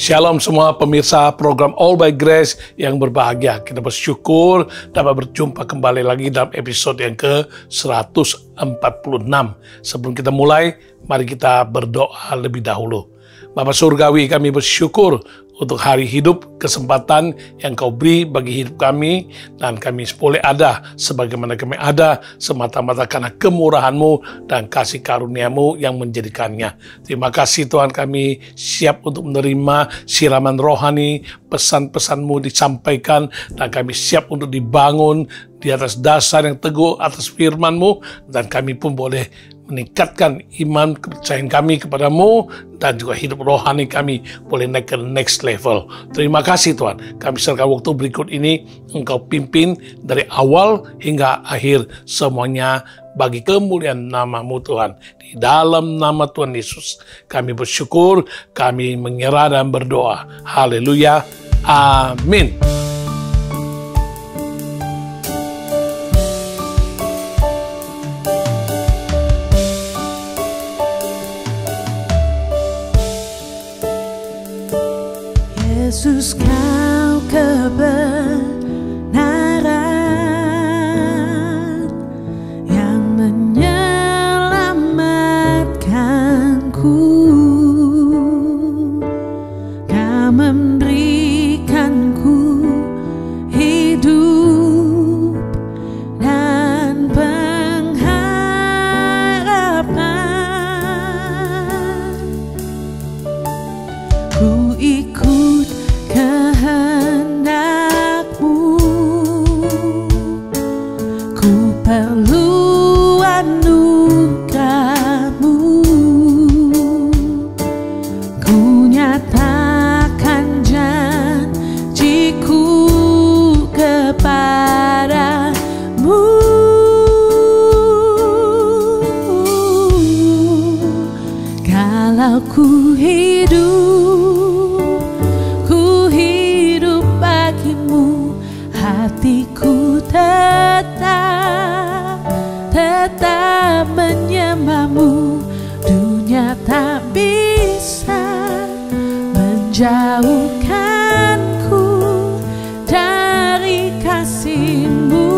Shalom semua pemirsa program All by Grace yang berbahagia. Kita bersyukur dapat berjumpa kembali lagi dalam episode yang ke-146. Sebelum kita mulai, mari kita berdoa lebih dahulu. Bapa Surgawi, kami bersyukur untuk hari hidup, kesempatan yang Kau beri bagi hidup kami, dan kami boleh ada sebagaimana kami ada semata-mata karena kemurahan-Mu dan kasih karunia-Mu yang menjadikannya. Terima kasih Tuhan, kami siap untuk menerima siraman rohani, pesan-pesan-Mu disampaikan, dan kami siap untuk dibangun di atas dasar yang teguh, atas firman-Mu, dan kami pun boleh meningkatkan iman kepercayaan kami kepadamu, dan juga hidup rohani kami boleh naik ke next level. Terima kasih Tuhan, kami serahkan waktu berikut ini Engkau pimpin dari awal hingga akhir semuanya bagi kemuliaan nama-Mu Tuhan. Di dalam nama Tuhan Yesus kami bersyukur, kami menyerah dan berdoa. Haleluya, amin. Yesus, Kau kebenaran yang menyelamatkanku. Kau memberikanku hidup dan pengharapan. Ku ikut kehendak-Mu, ku perlu anugerah-Mu, ku nyatakan janjiku kepadamu. Kalau ku hidup bagimu, hatiku tetap menyembah-Mu. Dunia tak bisa menjauhkanku dari kasih-Mu.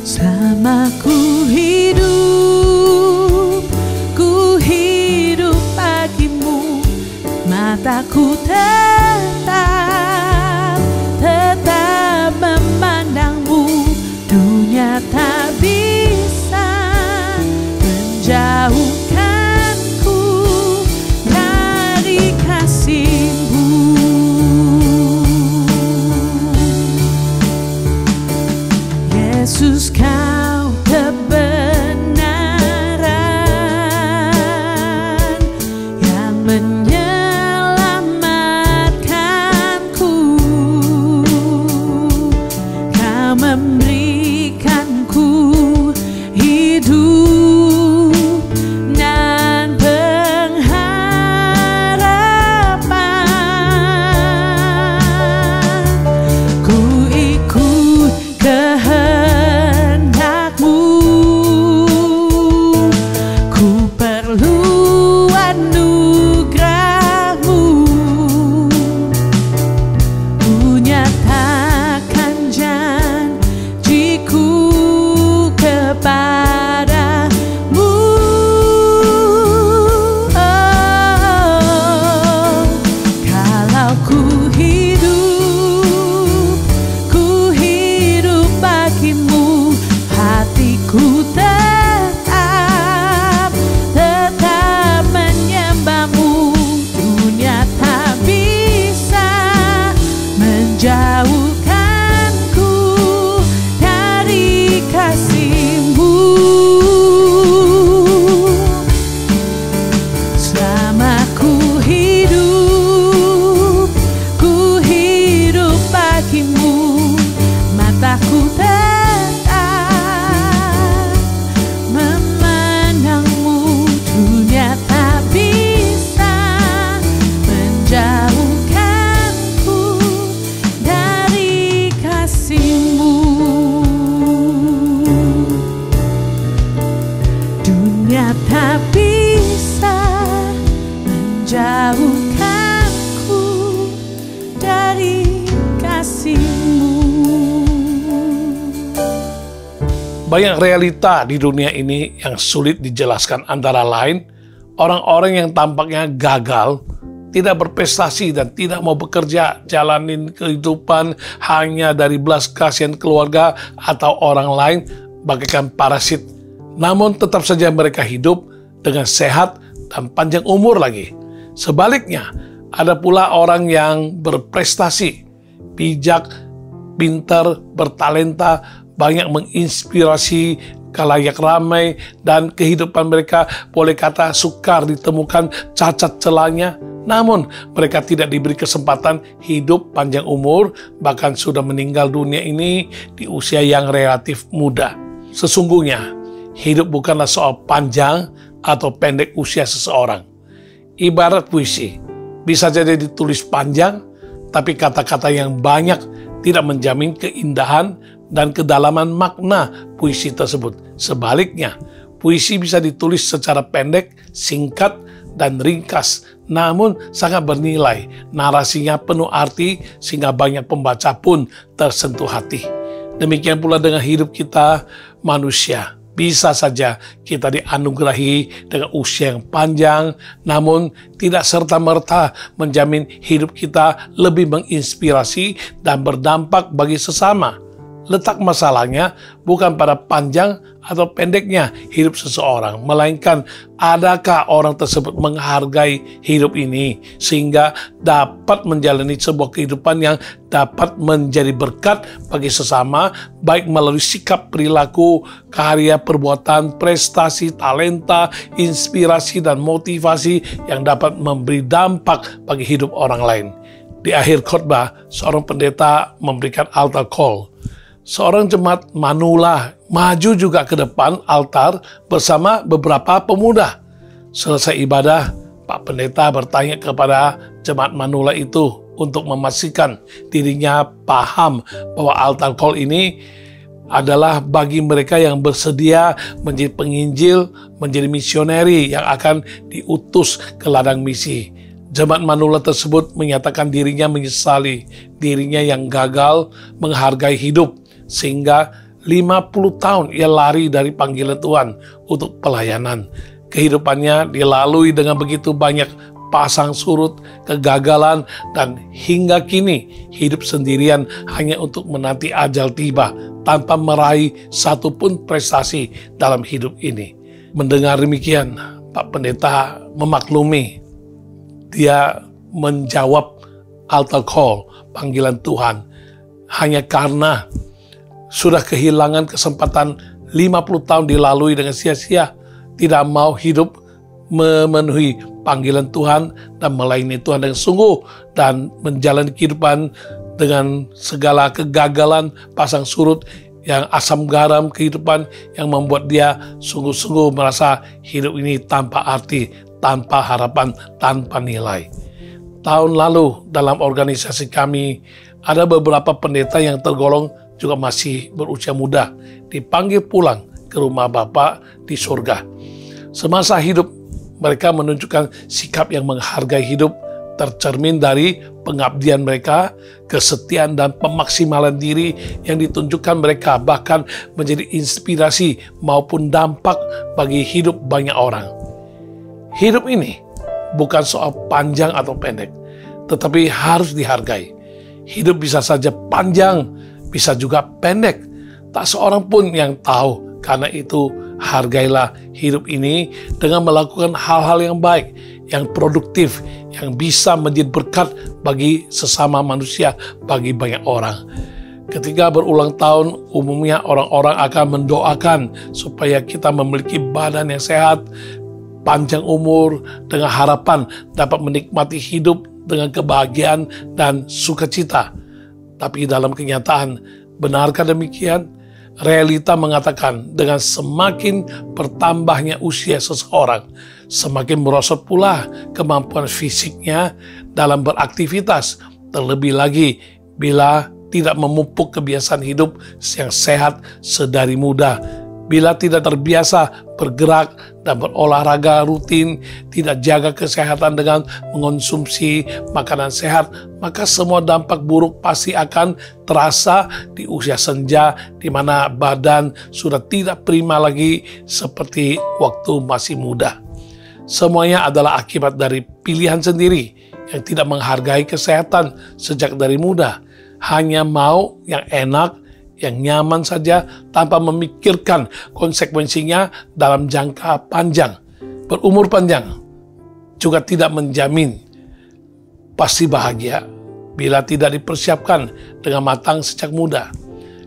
Selama ku hidup bagimu, mataku tetap memandang-Mu. Dunia tak bisa menjauhkanku dari kasih-Mu. Yesus, Kau kebenaran yang menyelamatkanku. Kau memberikanku hidup dan pengharapan. Ku ikut kehendak-Mu, ku perlu anugerah-Mu, ku nyatakan janjiku kepadamu. Kalau ku hidup bagimu, hatiku tetap menyembah-Mu. Dunia tak bisa menjauhkanku dari kasih-Mu. Selama ku hidup bagimu, mataku tetap memandang-Mu. Dunia tak bisa menjauhkanku dari kasih-Mu. Dunia tak bisa menjauhkanku dari kasih-Mu. Banyak realita di dunia ini yang sulit dijelaskan, antara lain orang-orang yang tampaknya gagal, tidak berprestasi dan tidak mau bekerja, jalanin kehidupan hanya dari belas kasihan keluarga atau orang lain bagaikan parasit. Namun tetap saja mereka hidup dengan sehat dan panjang umur lagi. Sebaliknya, ada pula orang yang berprestasi, bijak, pintar, bertalenta, banyak menginspirasi khalayak ramai, dan kehidupan mereka boleh kata sukar ditemukan cacat celahnya. Namun mereka tidak diberi kesempatan hidup panjang umur, bahkan sudah meninggal dunia ini di usia yang relatif muda. Sesungguhnya hidup bukanlah soal panjang atau pendek usia seseorang. Ibarat puisi, bisa jadi ditulis panjang, tapi kata-kata yang banyak tidak menjamin keindahan dan kedalaman makna puisi tersebut. Sebaliknya, puisi bisa ditulis secara pendek, singkat, dan ringkas, namun sangat bernilai. Narasinya penuh arti sehingga banyak pembaca pun tersentuh hati. Demikian pula dengan hidup kita manusia. Bisa saja kita dianugerahi dengan usia yang panjang, namun tidak serta-merta menjamin hidup kita lebih menginspirasi dan berdampak bagi sesama. Letak masalahnya bukan pada panjang atau pendeknya hidup seseorang, melainkan adakah orang tersebut menghargai hidup ini sehingga dapat menjalani sebuah kehidupan yang dapat menjadi berkat bagi sesama, baik melalui sikap, perilaku, karya, perbuatan, prestasi, talenta, inspirasi, dan motivasi yang dapat memberi dampak bagi hidup orang lain. Di akhir khotbah, seorang pendeta memberikan altar call. Seorang jemaat manula maju juga ke depan altar bersama beberapa pemuda. Selesai ibadah, Pak Pendeta bertanya kepada jemaat manula itu untuk memastikan dirinya paham bahwa altar call ini adalah bagi mereka yang bersedia menjadi penginjil, menjadi misioneri yang akan diutus ke ladang misi. Jemaat manula tersebut menyatakan dirinya menyesali dirinya yang gagal menghargai hidup, sehingga 50 tahun ia lari dari panggilan Tuhan untuk pelayanan. Kehidupannya dilalui dengan begitu banyak pasang surut, kegagalan, dan hingga kini hidup sendirian hanya untuk menanti ajal tiba tanpa meraih satupun prestasi dalam hidup ini. Mendengar demikian, Pak Pendeta memaklumi. Dia menjawab altar call, panggilan Tuhan, hanya karena sudah kehilangan kesempatan 50 tahun dilalui dengan sia-sia, tidak mau hidup memenuhi panggilan Tuhan dan melayani Tuhan dengan sungguh, dan menjalani kehidupan dengan segala kegagalan, pasang surut, yang asam garam kehidupan yang membuat dia sungguh-sungguh merasa hidup ini tanpa arti, tanpa harapan, tanpa nilai. Tahun lalu dalam organisasi kami ada beberapa pendeta yang tergolong juga masih berusia muda, dipanggil pulang ke rumah Bapa di surga. Semasa hidup mereka menunjukkan sikap yang menghargai hidup, tercermin dari pengabdian mereka, kesetiaan dan pemaksimalan diri yang ditunjukkan mereka, bahkan menjadi inspirasi maupun dampak bagi hidup banyak orang. Hidup ini bukan soal panjang atau pendek, tetapi harus dihargai. Hidup bisa saja panjang, bisa juga pendek. Tak seorang pun yang tahu. Karena itu, hargailah hidup ini dengan melakukan hal-hal yang baik, yang produktif, yang bisa menjadi berkat bagi sesama manusia, bagi banyak orang. Ketika berulang tahun, umumnya orang-orang akan mendoakan supaya kita memiliki badan yang sehat, panjang umur, dengan harapan dapat menikmati hidup dengan kebahagiaan dan sukacita. Tapi dalam kenyataan, benarkah demikian? Realita mengatakan dengan semakin bertambahnya usia seseorang, semakin merosot pula kemampuan fisiknya dalam beraktivitas. Terlebih lagi bila tidak memupuk kebiasaan hidup yang sehat sedari muda. Bila tidak terbiasa bergerak dan berolahraga rutin, tidak jaga kesehatan dengan mengonsumsi makanan sehat, maka semua dampak buruk pasti akan terasa di usia senja, di mana badan sudah tidak prima lagi seperti waktu masih muda. Semuanya adalah akibat dari pilihan sendiri yang tidak menghargai kesehatan sejak dari muda, hanya mau yang enak, yang nyaman saja tanpa memikirkan konsekuensinya dalam jangka panjang. Berumur panjang juga tidak menjamin pasti bahagia bila tidak dipersiapkan dengan matang sejak muda.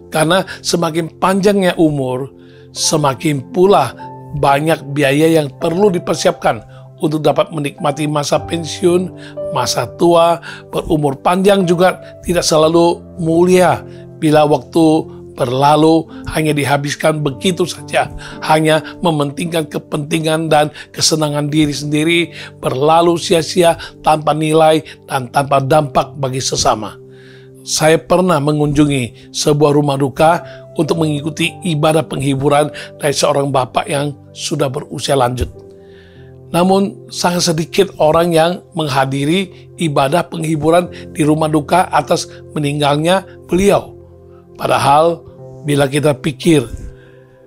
Karena semakin panjangnya umur, semakin pula banyak biaya yang perlu dipersiapkan untuk dapat menikmati masa pensiun, masa tua. Berumur panjang juga tidak selalu mulia bila waktu berlalu hanya dihabiskan begitu saja, hanya mementingkan kepentingan dan kesenangan diri sendiri, berlalu sia-sia tanpa nilai dan tanpa dampak bagi sesama. Saya pernah mengunjungi sebuah rumah duka untuk mengikuti ibadah penghiburan dari seorang bapak yang sudah berusia lanjut. Namun sangat sedikit orang yang menghadiri ibadah penghiburan di rumah duka atas meninggalnya beliau. Padahal bila kita pikir,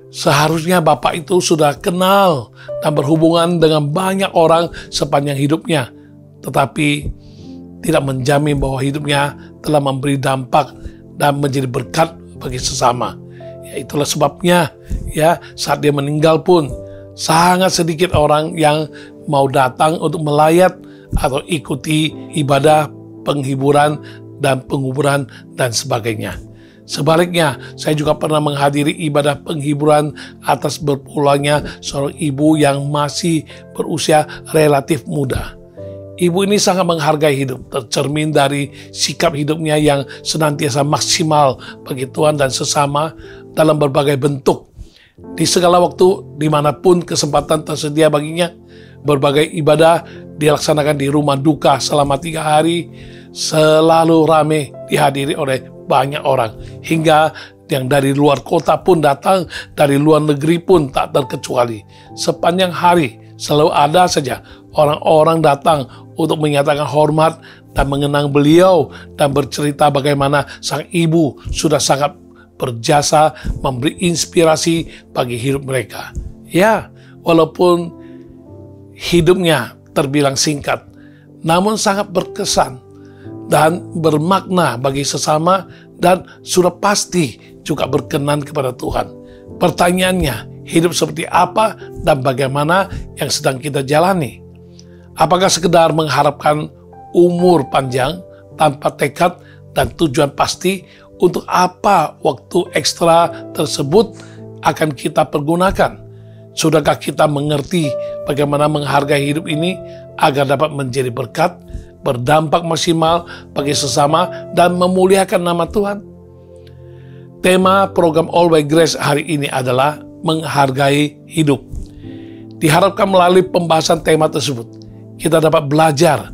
seharusnya bapak itu sudah kenal dan berhubungan dengan banyak orang sepanjang hidupnya, tetapi tidak menjamin bahwa hidupnya telah memberi dampak dan menjadi berkat bagi sesama. Ya, itulah sebabnya ya saat dia meninggal pun sangat sedikit orang yang mau datang untuk melayat atau ikuti ibadah penghiburan dan penguburan dan sebagainya. Sebaliknya, saya juga pernah menghadiri ibadah penghiburan atas berpulangnya seorang ibu yang masih berusia relatif muda. Ibu ini sangat menghargai hidup, tercermin dari sikap hidupnya yang senantiasa maksimal bagi Tuhan dan sesama dalam berbagai bentuk. Di segala waktu, dimanapun kesempatan tersedia baginya, berbagai ibadah dilaksanakan di rumah duka selama 3 hari, selalu ramai dihadiri oleh banyak orang, hingga yang dari luar kota pun datang, dari luar negeri pun tak terkecuali. Sepanjang hari selalu ada saja orang-orang datang untuk menyatakan hormat dan mengenang beliau dan bercerita bagaimana sang ibu sudah sangat berjasa memberi inspirasi bagi hidup mereka. Ya, walaupun hidupnya terbilang singkat, namun sangat berkesan dan bermakna bagi sesama, dan sudah pasti juga berkenan kepada Tuhan. Pertanyaannya, hidup seperti apa dan bagaimana yang sedang kita jalani? Apakah sekedar mengharapkan umur panjang tanpa tekad dan tujuan pasti? Untuk apa waktu ekstra tersebut akan kita pergunakan? Sudahkah kita mengerti bagaimana menghargai hidup ini agar dapat menjadi berkat, berdampak maksimal bagi sesama, dan memuliakan nama Tuhan? Tema program All by Grace hari ini adalah menghargai hidup. Diharapkan melalui pembahasan tema tersebut, kita dapat belajar,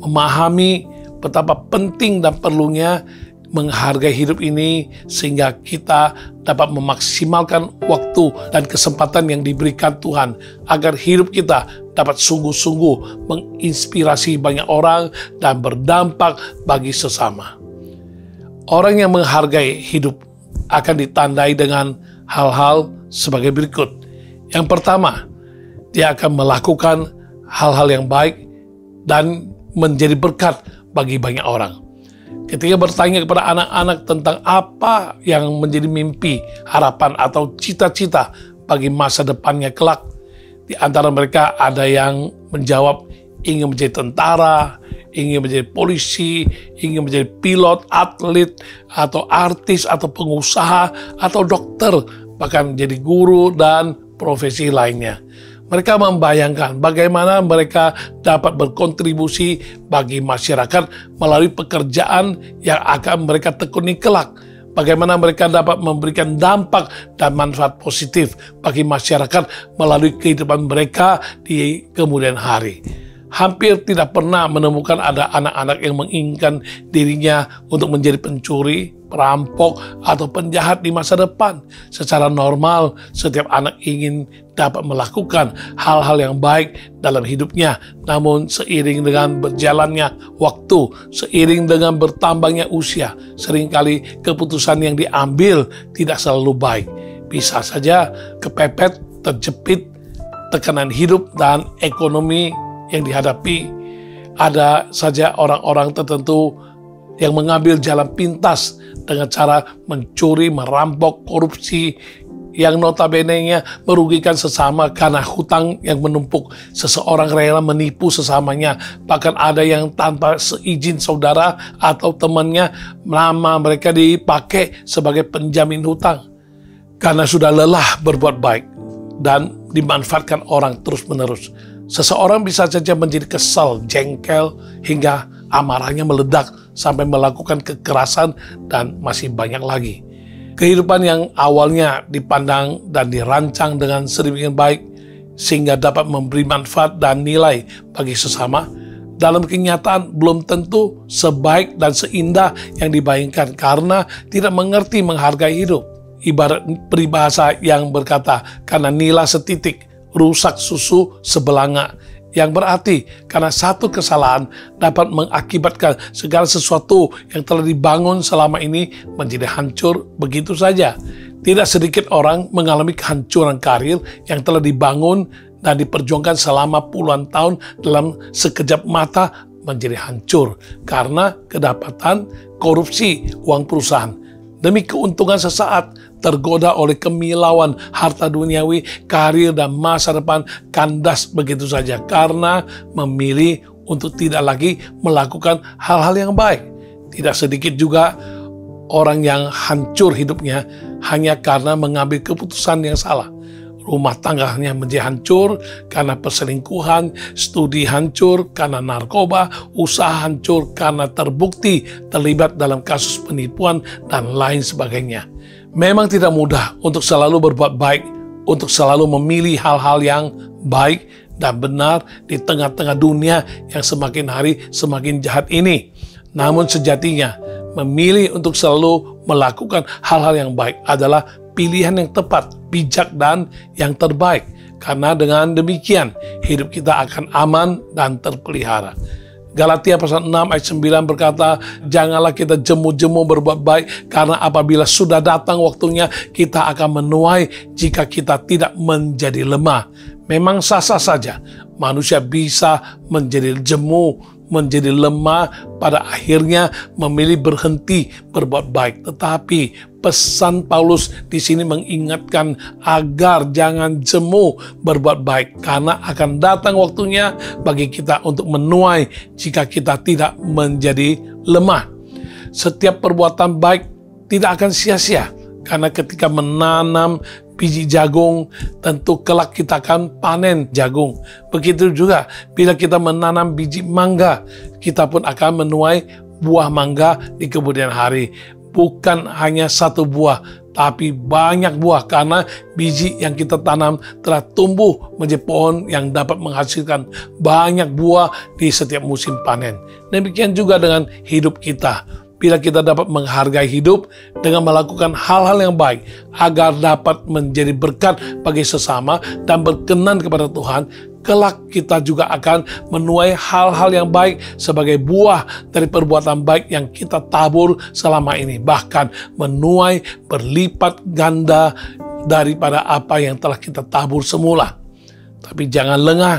memahami betapa penting dan perlunya menghargai hidup ini, sehingga kita dapat memaksimalkan waktu dan kesempatan yang diberikan Tuhan, agar hidup kita dapat sungguh-sungguh menginspirasi banyak orang dan berdampak bagi sesama. Orang yang menghargai hidup akan ditandai dengan hal-hal sebagai berikut. Yang pertama, dia akan melakukan hal-hal yang baik dan menjadi berkat bagi banyak orang. Ketika bertanya kepada anak-anak tentang apa yang menjadi mimpi, harapan, atau cita-cita bagi masa depannya kelak, di antara mereka ada yang menjawab ingin menjadi tentara, ingin menjadi polisi, ingin menjadi pilot, atlet, atau artis, atau pengusaha, atau dokter, bahkan menjadi guru dan profesi lainnya. Mereka membayangkan bagaimana mereka dapat berkontribusi bagi masyarakat melalui pekerjaan yang akan mereka tekuni kelak. Bagaimana mereka dapat memberikan dampak dan manfaat positif bagi masyarakat melalui kehidupan mereka di kemudian hari. Hampir tidak pernah menemukan ada anak-anak yang menginginkan dirinya untuk menjadi pencuri, perampok, atau penjahat di masa depan. Secara normal, setiap anak ingin dapat melakukan hal-hal yang baik dalam hidupnya. Namun seiring dengan berjalannya waktu, seiring dengan bertambahnya usia, seringkali keputusan yang diambil tidak selalu baik. Bisa saja kepepet, terjepit, tekanan hidup dan ekonomi yang dihadapi. Ada saja orang-orang tertentu yang mengambil jalan pintas dengan cara mencuri, merampok, korupsi, yang notabene-nya merugikan sesama karena hutang yang menumpuk. Seseorang rela menipu sesamanya, bahkan ada yang tanpa seizin saudara atau temannya, nama mereka dipakai sebagai penjamin hutang. Karena sudah lelah berbuat baik dan dimanfaatkan orang terus-menerus. Seseorang bisa saja menjadi kesal, jengkel, hingga amarahnya meledak sampai melakukan kekerasan dan masih banyak lagi. Kehidupan yang awalnya dipandang dan dirancang dengan sedemikian baik sehingga dapat memberi manfaat dan nilai bagi sesama, dalam kenyataan belum tentu sebaik dan seindah yang dibayangkan karena tidak mengerti menghargai hidup. Ibarat peribahasa yang berkata, karena nila setitik, rusak susu sebelanga. Yang berarti karena satu kesalahan dapat mengakibatkan segala sesuatu yang telah dibangun selama ini menjadi hancur begitu saja. Tidak sedikit orang mengalami kehancuran karir yang telah dibangun dan diperjuangkan selama puluhan tahun dalam sekejap mata menjadi hancur karena kedapatan korupsi uang perusahaan. Demi keuntungan sesaat, tergoda oleh kemilauan harta duniawi, karir dan masa depan kandas begitu saja karena memilih untuk tidak lagi melakukan hal-hal yang baik. Tidak sedikit juga orang yang hancur hidupnya hanya karena mengambil keputusan yang salah. Rumah tangganya menjadi hancur karena perselingkuhan, studi hancur karena narkoba, usaha hancur karena terbukti terlibat dalam kasus penipuan, dan lain sebagainya. Memang tidak mudah untuk selalu berbuat baik, untuk selalu memilih hal-hal yang baik dan benar di tengah-tengah dunia yang semakin hari semakin jahat ini. Namun sejatinya, memilih untuk selalu melakukan hal-hal yang baik adalah pilihan yang tepat, bijak, dan yang terbaik. Karena dengan demikian, hidup kita akan aman dan terpelihara. Galatia pasal 6 ayat 9 berkata, janganlah kita jemu-jemu berbuat baik, karena apabila sudah datang waktunya, kita akan menuai jika kita tidak menjadi lemah. Memang sah-sah saja, manusia bisa menjadi jemu, menjadi lemah, pada akhirnya memilih berhenti berbuat baik. Tetapi pesan Paulus di sini mengingatkan agar jangan jemu berbuat baik, karena akan datang waktunya bagi kita untuk menuai jika kita tidak menjadi lemah. Setiap perbuatan baik tidak akan sia-sia, karena ketika menanam biji jagung, tentu kelak kita akan panen jagung. Begitu juga bila kita menanam biji mangga, kita pun akan menuai buah mangga di kemudian hari. Bukan hanya satu buah, tapi banyak buah, karena biji yang kita tanam telah tumbuh menjadi pohon yang dapat menghasilkan banyak buah di setiap musim panen. Demikian juga dengan hidup kita. Bila kita dapat menghargai hidup dengan melakukan hal-hal yang baik agar dapat menjadi berkat bagi sesama dan berkenan kepada Tuhan, kelak kita juga akan menuai hal-hal yang baik sebagai buah dari perbuatan baik yang kita tabur selama ini, bahkan menuai berlipat ganda daripada apa yang telah kita tabur semula. Tapi jangan lengah,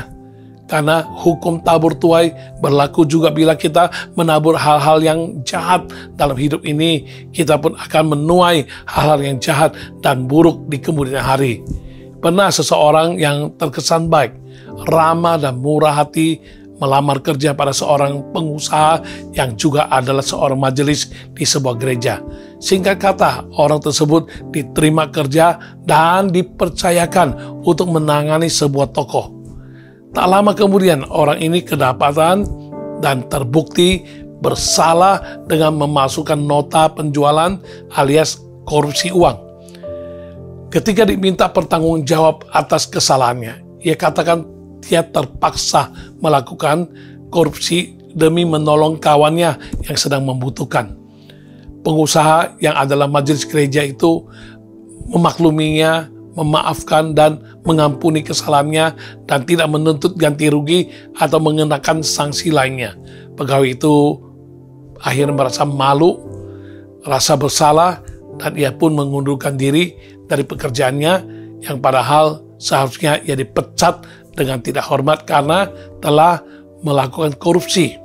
karena hukum tabur tuai berlaku juga bila kita menabur hal-hal yang jahat dalam hidup ini. Kita pun akan menuai hal-hal yang jahat dan buruk di kemudian hari. Pernah seseorang yang terkesan baik, ramah dan murah hati melamar kerja pada seorang pengusaha yang juga adalah seorang majelis di sebuah gereja. Singkat kata, orang tersebut diterima kerja dan dipercayakan untuk menangani sebuah toko. Tak lama kemudian orang ini kedapatan dan terbukti bersalah dengan memasukkan nota penjualan alias korupsi uang. Ketika diminta pertanggungjawab atas kesalahannya, ia katakan dia terpaksa melakukan korupsi demi menolong kawannya yang sedang membutuhkan. pengusaha yang adalah majelis gereja itu memakluminya, memaafkan dan mengampuni kesalahannya dan tidak menuntut ganti rugi atau mengenakan sanksi lainnya. Pegawai itu akhirnya merasa malu, rasa bersalah, dan ia pun mengundurkan diri dari pekerjaannya yang padahal seharusnya ia dipecat dengan tidak hormat karena telah melakukan korupsi.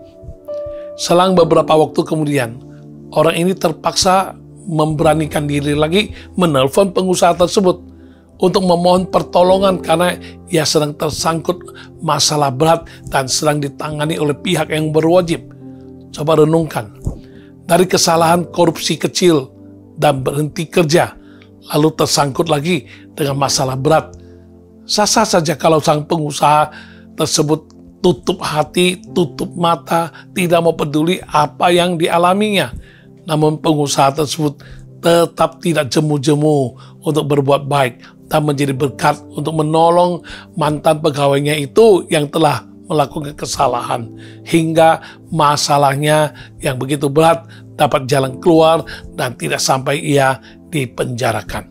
Selang beberapa waktu kemudian, orang ini terpaksa memberanikan diri lagi menelpon pengusaha tersebut untuk memohon pertolongan karena ia sedang tersangkut masalah berat dan sedang ditangani oleh pihak yang berwajib. Coba renungkan, dari kesalahan korupsi kecil dan berhenti kerja, lalu tersangkut lagi dengan masalah berat. Sah-sah saja kalau sang pengusaha tersebut tutup hati, tutup mata, tidak mau peduli apa yang dialaminya. Namun pengusaha tersebut tetap tidak jemu-jemu untuk berbuat baik dan menjadi berkat untuk menolong mantan pegawainya itu yang telah melakukan kesalahan hingga masalahnya yang begitu berat dapat jalan keluar dan tidak sampai ia dipenjarakan.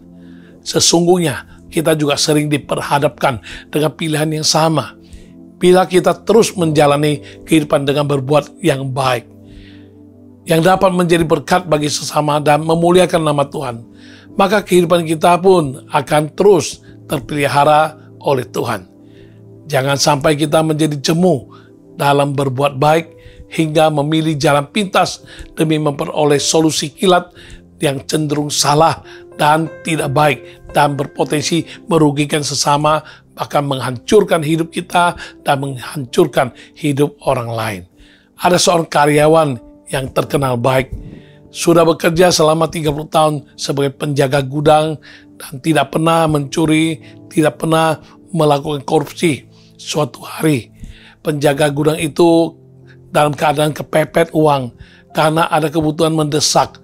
Sesungguhnya kita juga sering diperhadapkan dengan pilihan yang sama. Bila kita terus menjalani kehidupan dengan berbuat yang baik, yang dapat menjadi berkat bagi sesama dan memuliakan nama Tuhan, maka kehidupan kita pun akan terus terpelihara oleh Tuhan. Jangan sampai kita menjadi jemu dalam berbuat baik hingga memilih jalan pintas demi memperoleh solusi kilat yang cenderung salah dan tidak baik dan berpotensi merugikan sesama, bahkan menghancurkan hidup kita dan menghancurkan hidup orang lain. Ada seorang karyawan yang terkenal baik, sudah bekerja selama 30 tahun sebagai penjaga gudang dan tidak pernah mencuri, tidak pernah melakukan korupsi. Suatu hari, penjaga gudang itu dalam keadaan kepepet uang karena ada kebutuhan mendesak.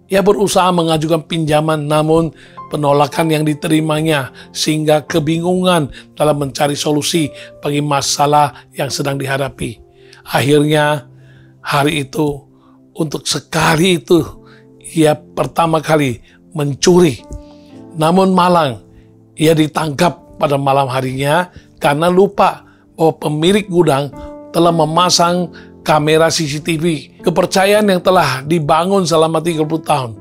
Ia berusaha mengajukan pinjaman, namun penolakan yang diterimanya sehingga kebingungan dalam mencari solusi bagi masalah yang sedang dihadapi. Akhirnya, hari itu, untuk sekali itu, ia pertama kali mencuri. Namun malang, ia ditangkap pada malam harinya karena lupa bahwa pemilik gudang telah memasang kamera CCTV. Kepercayaan yang telah dibangun selama 30 tahun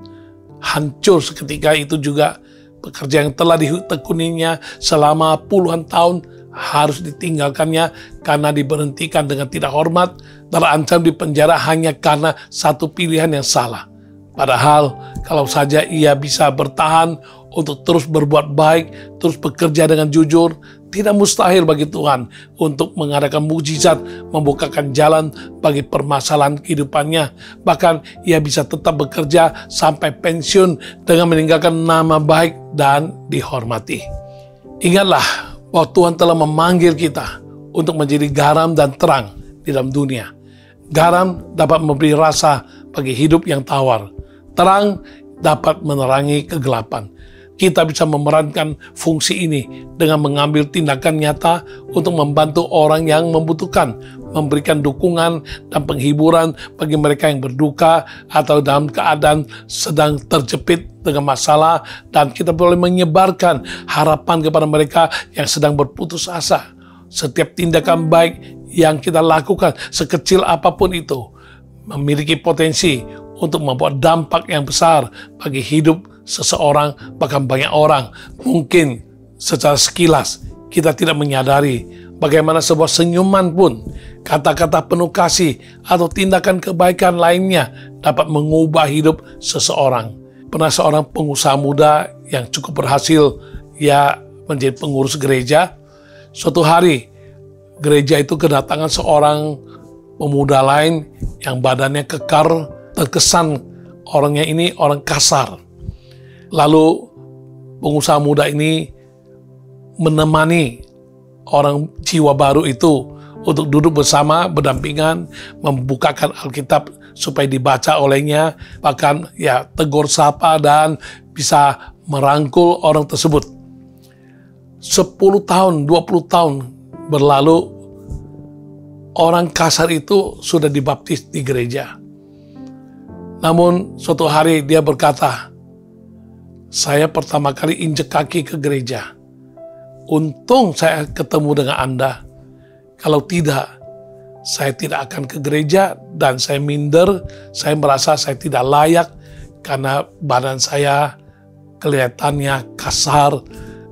hancur seketika itu juga. Pekerjaan yang telah ditekuninya selama puluhan tahun harus ditinggalkannya karena diberhentikan dengan tidak hormat, terancam dipenjara hanya karena satu pilihan yang salah. Padahal kalau saja ia bisa bertahan untuk terus berbuat baik, terus bekerja dengan jujur, tidak mustahil bagi Tuhan untuk mengadakan mukjizat, membukakan jalan bagi permasalahan kehidupannya. Bahkan ia bisa tetap bekerja sampai pensiun dengan meninggalkan nama baik dan dihormati. Ingatlah bahwa Tuhan telah memanggil kita untuk menjadi garam dan terang di dalam dunia. Garam dapat memberi rasa bagi hidup yang tawar. Terang dapat menerangi kegelapan. Kita bisa memerankan fungsi ini dengan mengambil tindakan nyata untuk membantu orang yang membutuhkan, memberikan dukungan dan penghiburan bagi mereka yang berduka atau dalam keadaan sedang terjepit dengan masalah, dan kita boleh menyebarkan harapan kepada mereka yang sedang berputus asa. Setiap tindakan baik yang kita lakukan, sekecil apapun itu, memiliki potensi untuk membuat dampak yang besar bagi hidup seseorang, bahkan banyak orang. Mungkin secara sekilas kita tidak menyadari bagaimana sebuah senyuman pun, kata-kata penuh kasih, atau tindakan kebaikan lainnya dapat mengubah hidup seseorang. Pernah seorang pengusaha muda yang cukup berhasil, ia menjadi pengurus gereja. Suatu hari, gereja itu kedatangan seorang pemuda lain yang badannya kekar, terkesan orangnya ini orang kasar. Lalu pengusaha muda ini menemani orang jiwa baru itu untuk duduk bersama, berdampingan, membukakan Alkitab supaya dibaca olehnya, bahkan ya tegur sapa dan bisa merangkul orang tersebut. 10 tahun, 20 tahun berlalu, orang kasar itu sudah dibaptis di gereja. Namun suatu hari dia berkata, saya pertama kali injek kaki ke gereja. Untung saya ketemu dengan Anda. Kalau tidak, saya tidak akan ke gereja dan saya minder. Saya merasa saya tidak layak karena badan saya kelihatannya kasar,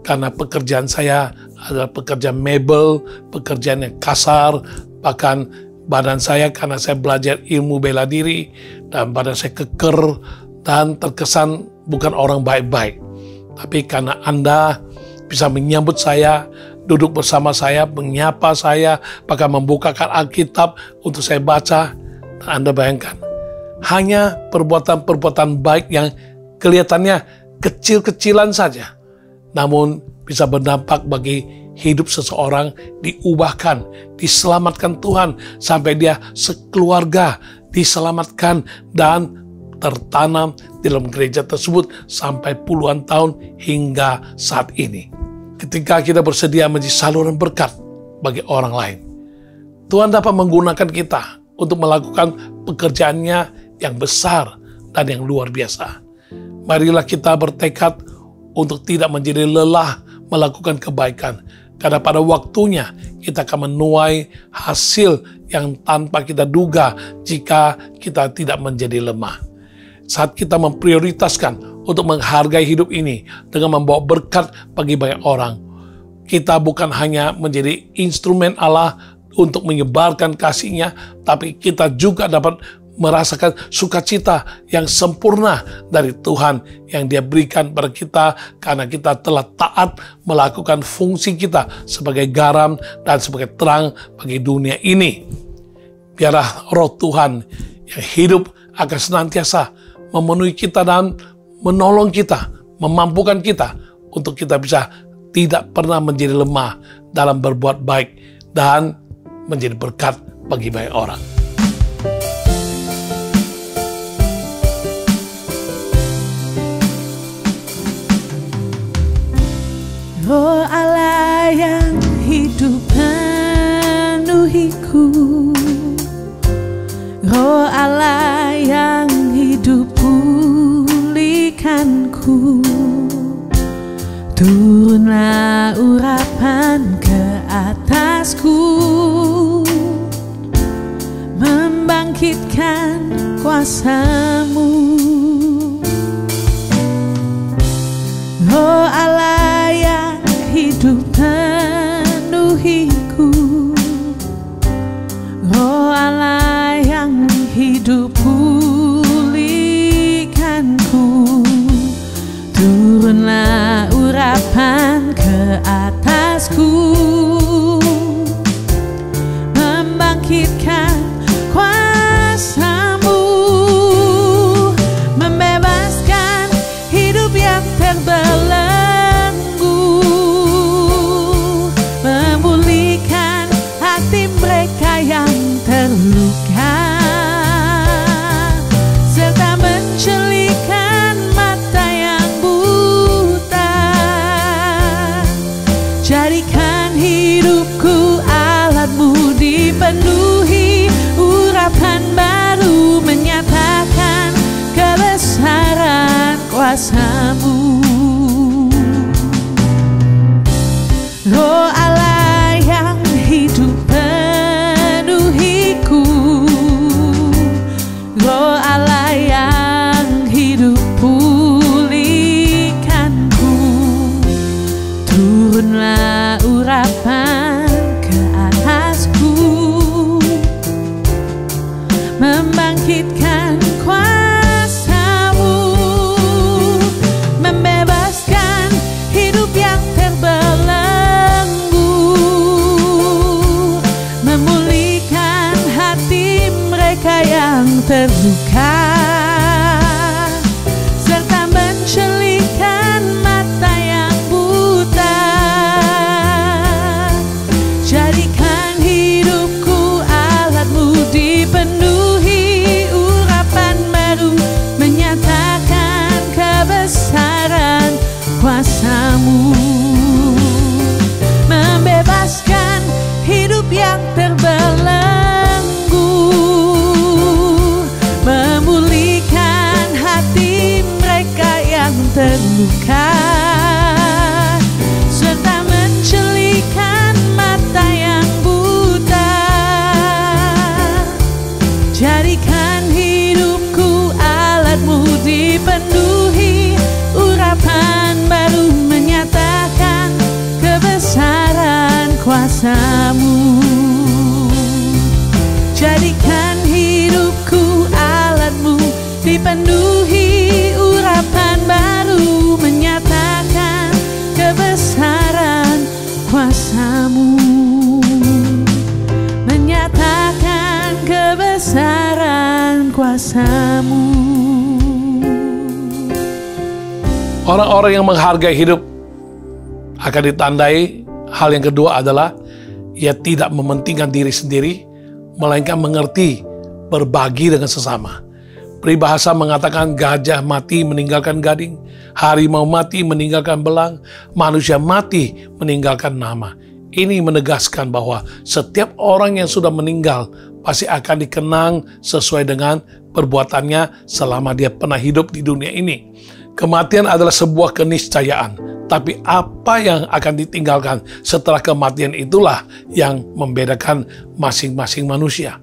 karena pekerjaan saya adalah pekerjaan mebel, pekerjaan yang kasar, bahkan badan saya karena saya belajar ilmu bela diri dan badan saya keker dan terkesan bukan orang baik-baik. Tapi karena Anda bisa menyambut saya, duduk bersama saya, menyapa saya, bahkan membukakan Alkitab untuk saya baca, dan Anda bayangkan, hanya perbuatan-perbuatan baik yang kelihatannya kecil-kecilan saja, namun bisa berdampak bagi hidup seseorang, diubahkan, diselamatkan Tuhan, sampai dia sekeluarga diselamatkan dan tertanam di dalam gereja tersebut sampai puluhan tahun hingga saat ini. Ketika kita bersedia menjadi saluran berkat bagi orang lain, Tuhan dapat menggunakan kita untuk melakukan pekerjaannya yang besar dan yang luar biasa. Marilah kita bertekad untuk tidak menjadi lelah melakukan kebaikan, karena pada waktunya kita akan menuai hasil yang tanpa kita duga jika kita tidak menjadi lemah. Saat kita memprioritaskan untuk menghargai hidup ini dengan membawa berkat bagi banyak orang, kita bukan hanya menjadi instrumen Allah untuk menyebarkan kasih-Nya, tapi kita juga dapat merasakan sukacita yang sempurna dari Tuhan yang Dia berikan pada kita karena kita telah taat melakukan fungsi kita sebagai garam dan sebagai terang bagi dunia ini. Biarlah roh Tuhan yang hidup akan senantiasa memenuhi kita dan menolong kita, memampukan kita untuk kita bisa tidak pernah menjadi lemah dalam berbuat baik dan menjadi berkat bagi banyak orang. Roh Allah yang hidup penuhiku, Roh Allah yang hidup pulihkanku, turunlah urapan ke atasku, membangkitkan kuasa-Mu. Roh Allah yang hidup penuhiku, Roh Allah yang hidup pulihkanku, turunlah urapan ke atasku, membangkitkan kuasa-Mu, membebaskan hidup yang terbelenggu, memulihkan hati mereka yang terluka, serta mencelikan mata yang buta. Jadikan hidupku alat-Mu, dipenuhi urapan baru menyatakan kebesaran kuasa-Mu. Roh Allah yang hidup penuhiku, Roh Allah yang hidup pulihkanku, turunlah urapan ke atasku, membangkitkan kuasa-Mu, membebaskan hidup yang terbelenggu, memulihkan hati mereka yang terluka, serta mencelikan mata yang buta. Jadikan hidupku alat-Mu, dipenuhi urapan baru menyatakan kebesaran kuasa-Mu, membebaskan hidup yang terbelenggu, memulihkan luka, serta mencelikan mata yang buta. Jadikan hidupku alatmu, dipenuhi urapan baru menyatakan kebesaran kuasamu. Jadikan hidupku alatmu, dipenuhi urapan baru menyatakan kebesaran kuasamu. Menyatakan kebesaran kuasamu. Orang-orang yang menghargai hidup akan ditandai hal yang kedua adalah ia tidak mementingkan diri sendiri, melainkan mengerti berbagi dengan sesama. Peribahasa mengatakan gajah mati meninggalkan gading, harimau mati meninggalkan belang, manusia mati meninggalkan nama. Ini menegaskan bahwa setiap orang yang sudah meninggal pasti akan dikenang sesuai dengan perbuatannya selama dia pernah hidup di dunia ini. Kematian adalah sebuah keniscayaan, tapi apa yang akan ditinggalkan setelah kematian itulah yang membedakan masing-masing manusia.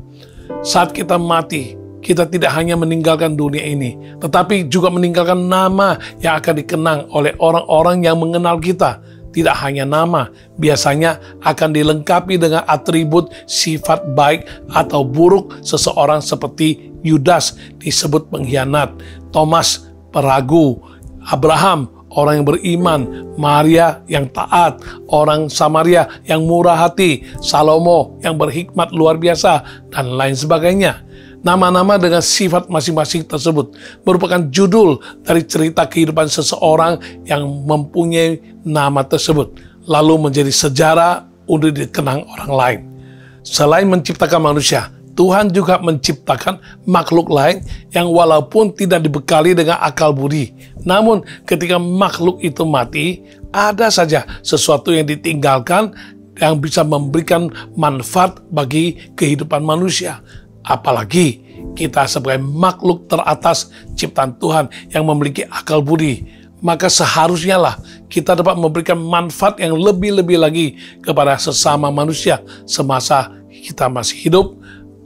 Saat kita mati, kita tidak hanya meninggalkan dunia ini, tetapi juga meninggalkan nama yang akan dikenang oleh orang-orang yang mengenal kita. Tidak hanya nama, biasanya akan dilengkapi dengan atribut sifat baik atau buruk seseorang seperti Yudas disebut pengkhianat, Thomas peragu, Abraham orang yang beriman, Maria yang taat, orang Samaria yang murah hati, Salomo yang berhikmat luar biasa, dan lain sebagainya. Nama-nama dengan sifat masing-masing tersebut merupakan judul dari cerita kehidupan seseorang yang mempunyai nama tersebut, lalu menjadi sejarah untuk dikenang orang lain. Selain menciptakan manusia, Tuhan juga menciptakan makhluk lain yang walaupun tidak dibekali dengan akal budi, namun ketika makhluk itu mati, ada saja sesuatu yang ditinggalkan yang bisa memberikan manfaat bagi kehidupan manusia. Apalagi kita sebagai makhluk teratas ciptaan Tuhan yang memiliki akal budi, maka seharusnya lah kita dapat memberikan manfaat yang lebih-lebih lagi kepada sesama manusia semasa kita masih hidup,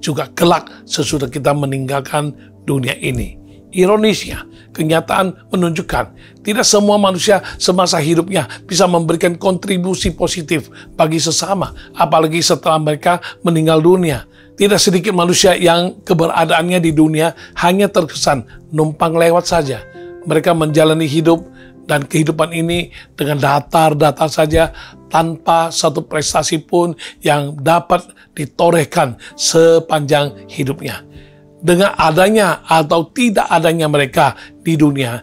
juga kelak sesudah kita meninggalkan dunia ini. Ironisnya, kenyataan menunjukkan tidak semua manusia semasa hidupnya bisa memberikan kontribusi positif bagi sesama, apalagi setelah mereka meninggal dunia. Tidak sedikit manusia yang keberadaannya di dunia hanya terkesan numpang lewat saja. Mereka menjalani hidup dan kehidupan ini dengan datar-datar saja, tanpa satu prestasi pun yang dapat ditorehkan sepanjang hidupnya. Dengan adanya atau tidak adanya mereka di dunia,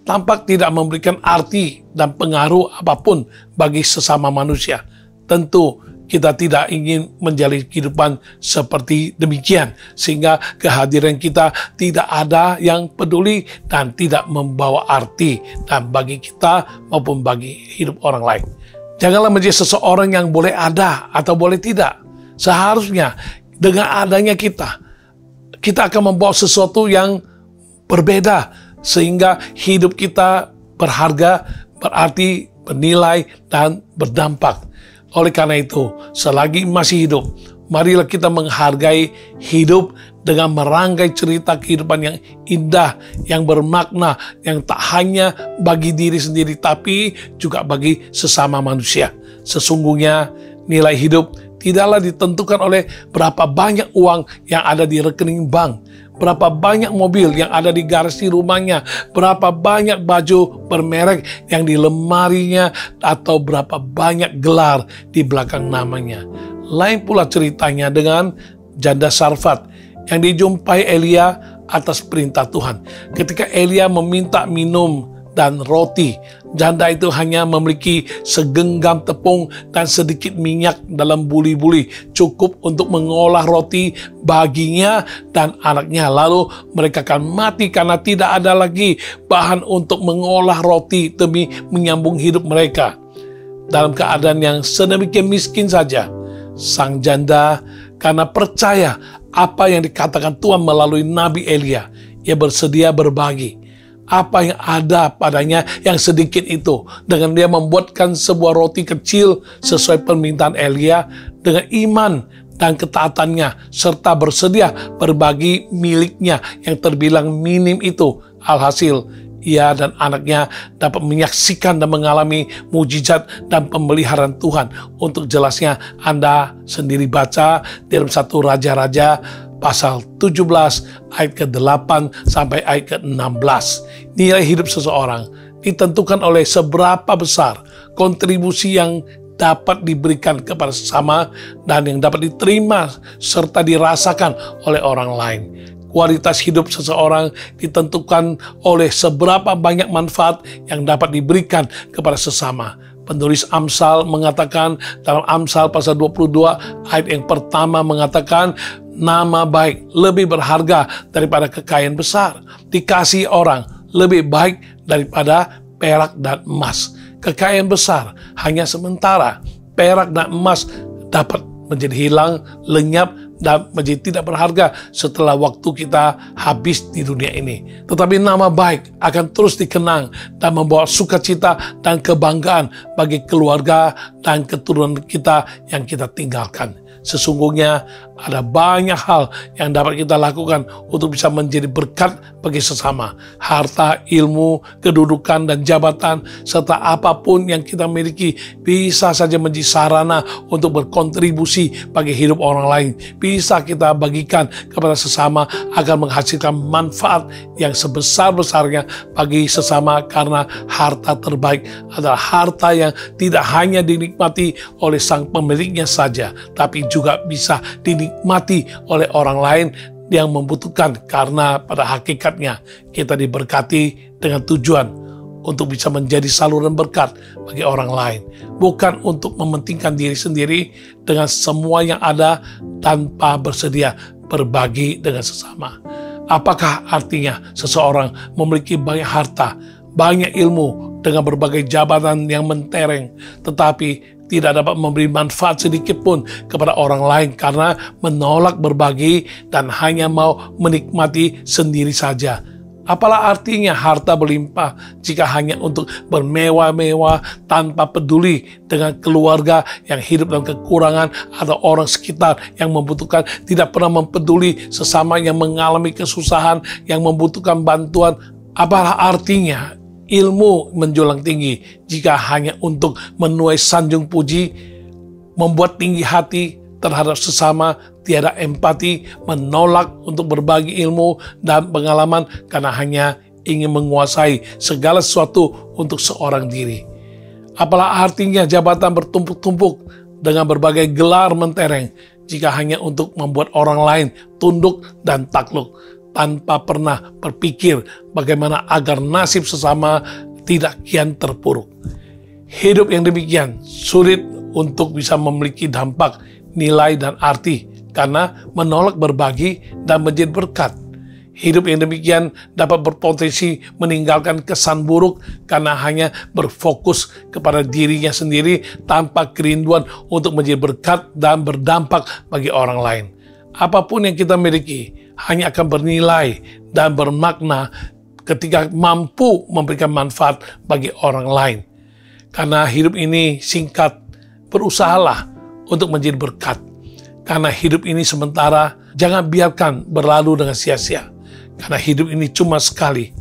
tampak tidak memberikan arti dan pengaruh apapun bagi sesama manusia. Tentu kita tidak ingin menjalani kehidupan seperti demikian, sehingga kehadiran kita tidak ada yang peduli dan tidak membawa arti dan bagi kita maupun bagi hidup orang lain. Janganlah menjadi seseorang yang boleh ada atau boleh tidak. Seharusnya dengan adanya kita akan membawa sesuatu yang berbeda, sehingga hidup kita berharga, berarti, bernilai, dan berdampak. Oleh karena itu, selagi masih hidup, marilah kita menghargai hidup dengan merangkai cerita kehidupan yang indah, yang bermakna, yang tak hanya bagi diri sendiri, tapi juga bagi sesama manusia. Sesungguhnya, nilai hidup tidaklah ditentukan oleh berapa banyak uang yang ada di rekening bank, berapa banyak mobil yang ada di garasi rumahnya, berapa banyak baju bermerek yang di lemarinya, atau berapa banyak gelar di belakang namanya. Lain pula ceritanya dengan janda Sarfat yang dijumpai Elia atas perintah Tuhan. Ketika Elia meminta minum dan roti, janda itu hanya memiliki segenggam tepung dan sedikit minyak dalam buli-buli, cukup untuk mengolah roti baginya dan anaknya. Lalu mereka akan mati karena tidak ada lagi bahan untuk mengolah roti demi menyambung hidup mereka. Dalam keadaan yang sedemikian miskin saja, sang janda karena percaya apa yang dikatakan Tuhan melalui Nabi Elia, ia bersedia berbagi. apa yang ada padanya yang sedikit itu. Dengan dia membuatkan sebuah roti kecil sesuai permintaan Elia dengan iman dan ketaatannya, serta bersedia berbagi miliknya yang terbilang minim itu. Alhasil, ia dan anaknya dapat menyaksikan dan mengalami mujizat dan pemeliharaan Tuhan. Untuk jelasnya, Anda sendiri baca dalam 1 Raja-Raja pasal 17 ayat ke-8 sampai ayat ke-16. Nilai hidup seseorang ditentukan oleh seberapa besar kontribusi yang dapat diberikan kepada sesama dan yang dapat diterima serta dirasakan oleh orang lain. Kualitas hidup seseorang ditentukan oleh seberapa banyak manfaat yang dapat diberikan kepada sesama. Penulis Amsal mengatakan dalam Amsal pasal 22 ayat yang pertama mengatakan, nama baik lebih berharga daripada kekayaan besar. Dikasihi orang lebih baik daripada perak dan emas. Kekayaan besar hanya sementara. Perak dan emas dapat menjadi hilang, lenyap, dan menjadi tidak berharga setelah waktu kita habis di dunia ini. Tetapi nama baik akan terus dikenang dan membawa sukacita dan kebanggaan bagi keluarga dan keturunan kita yang kita tinggalkan. Sesungguhnya ada banyak hal yang dapat kita lakukan untuk bisa menjadi berkat bagi sesama. Harta, ilmu, kedudukan, dan jabatan, serta apapun yang kita miliki bisa saja menjadi sarana untuk berkontribusi bagi hidup orang lain. Bisa kita bagikan kepada sesama agar menghasilkan manfaat yang sebesar-besarnya bagi sesama, karena harta terbaik adalah harta yang tidak hanya dinikmati oleh sang pemiliknya saja, tapi juga bisa dinikmati oleh orang lain yang membutuhkan, karena pada hakikatnya kita diberkati dengan tujuan untuk bisa menjadi saluran berkat bagi orang lain, bukan untuk mementingkan diri sendiri dengan semua yang ada tanpa bersedia berbagi dengan sesama. Apakah artinya seseorang memiliki banyak harta, banyak ilmu, dengan berbagai jabatan yang mentereng, tetapi tidak dapat memberi manfaat sedikit pun kepada orang lain karena menolak berbagi dan hanya mau menikmati sendiri saja? Apalah artinya harta berlimpah jika hanya untuk bermewah-mewah tanpa peduli dengan keluarga yang hidup dalam kekurangan atau orang sekitar yang membutuhkan, tidak pernah mempeduli sesama yang mengalami kesusahan, yang membutuhkan bantuan? Apalah artinya ilmu menjulang tinggi jika hanya untuk menuai sanjung puji, membuat tinggi hati terhadap sesama, tiada empati, menolak untuk berbagi ilmu dan pengalaman karena hanya ingin menguasai segala sesuatu untuk seorang diri? Apalah artinya jabatan bertumpuk-tumpuk dengan berbagai gelar mentereng jika hanya untuk membuat orang lain tunduk dan takluk, tanpa pernah berpikir bagaimana agar nasib sesama tidak kian terpuruk? Hidup yang demikian sulit untuk bisa memiliki dampak, nilai, dan arti karena menolak berbagi dan menjadi berkat. Hidup yang demikian dapat berpotensi meninggalkan kesan buruk karena hanya berfokus kepada dirinya sendiri tanpa kerinduan untuk menjadi berkat dan berdampak bagi orang lain. Apapun yang kita miliki hanya akan bernilai dan bermakna ketika mampu memberikan manfaat bagi orang lain. Karena hidup ini singkat, berusahalah untuk menjadi berkat. Karena hidup ini sementara, jangan biarkan berlalu dengan sia-sia. Karena hidup ini cuma sekali.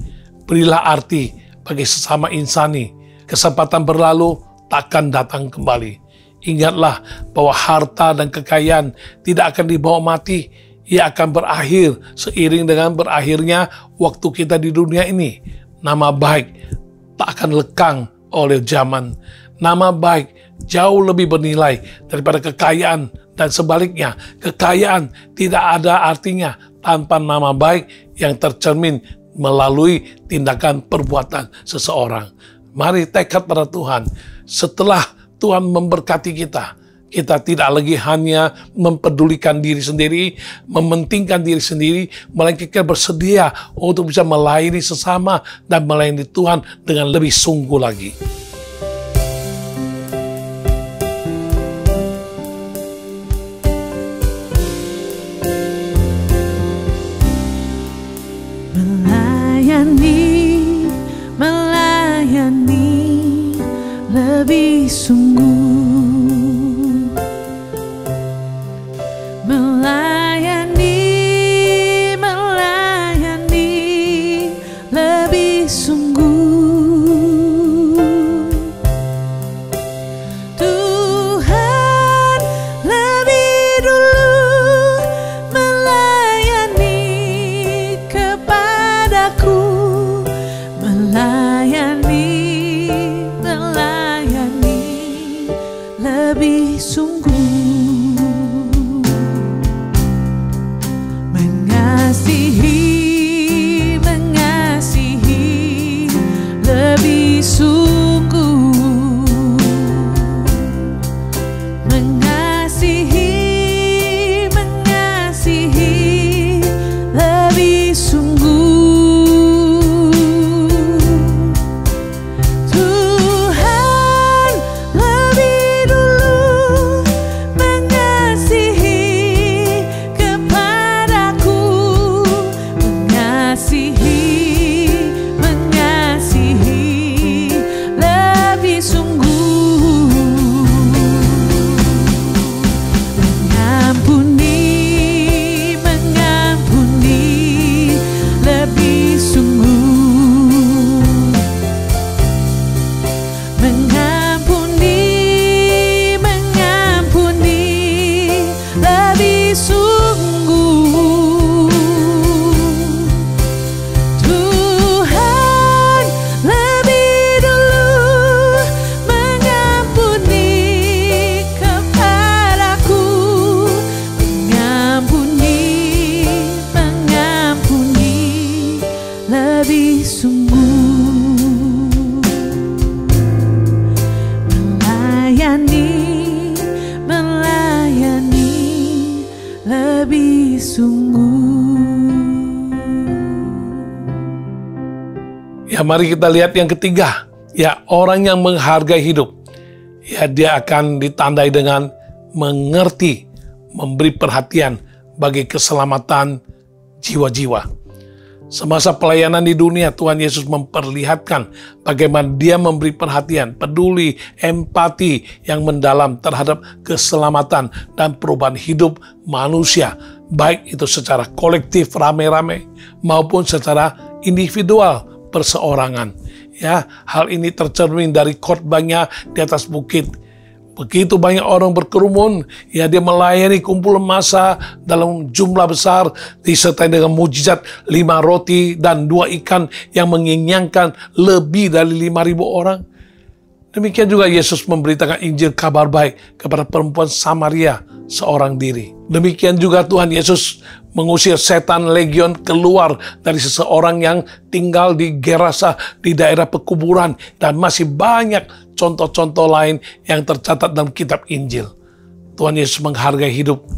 Berilah arti bagi sesama insani. Kesempatan berlalu takkan datang kembali. Ingatlah bahwa harta dan kekayaan tidak akan dibawa mati. Ia akan berakhir seiring dengan berakhirnya waktu kita di dunia ini. Nama baik tak akan lekang oleh zaman. Nama baik jauh lebih bernilai daripada kekayaan, dan sebaliknya, kekayaan tidak ada artinya tanpa nama baik yang tercermin melalui tindakan perbuatan seseorang. Mari tekad pada Tuhan. Setelah Tuhan memberkati kita, kita tidak lagi hanya mempedulikan diri sendiri, mementingkan diri sendiri, melainkan kita bersedia untuk bisa melayani sesama dan melayani Tuhan dengan lebih sungguh lagi. Melayani sungguh melayani, lebih sungguh. Tuhan lebih dulu melayani kepadaku, melayani lebih sungguh, mengasihi lebih sungguh, mengasihi lebih sungguh. Lebih sungguh melayani lebih sungguh. Ya, mari kita lihat yang ketiga. Ya, orang yang menghargai hidup, ya dia akan ditandai dengan mengerti, memberi perhatian bagi keselamatan jiwa-jiwa. Semasa pelayanan di dunia, Tuhan Yesus memperlihatkan bagaimana Dia memberi perhatian, peduli, empati yang mendalam terhadap keselamatan dan perubahan hidup manusia, baik itu secara kolektif rame-rame maupun secara individual perseorangan. Ya, hal ini tercermin dari khotbahnya di atas bukit. Begitu banyak orang berkerumun, ya dia melayani kumpulan massa dalam jumlah besar, disertai dengan mujizat 5 roti dan 2 ikan yang mengenyangkan lebih dari 5.000 orang. Demikian juga Yesus memberitakan Injil kabar baik kepada perempuan Samaria seorang diri. Demikian juga Tuhan Yesus mengusir setan legion keluar dari seseorang yang tinggal di Gerasa di daerah pekuburan, dan masih banyak contoh-contoh lain yang tercatat dalam kitab Injil. Tuhan Yesus menghargai hidup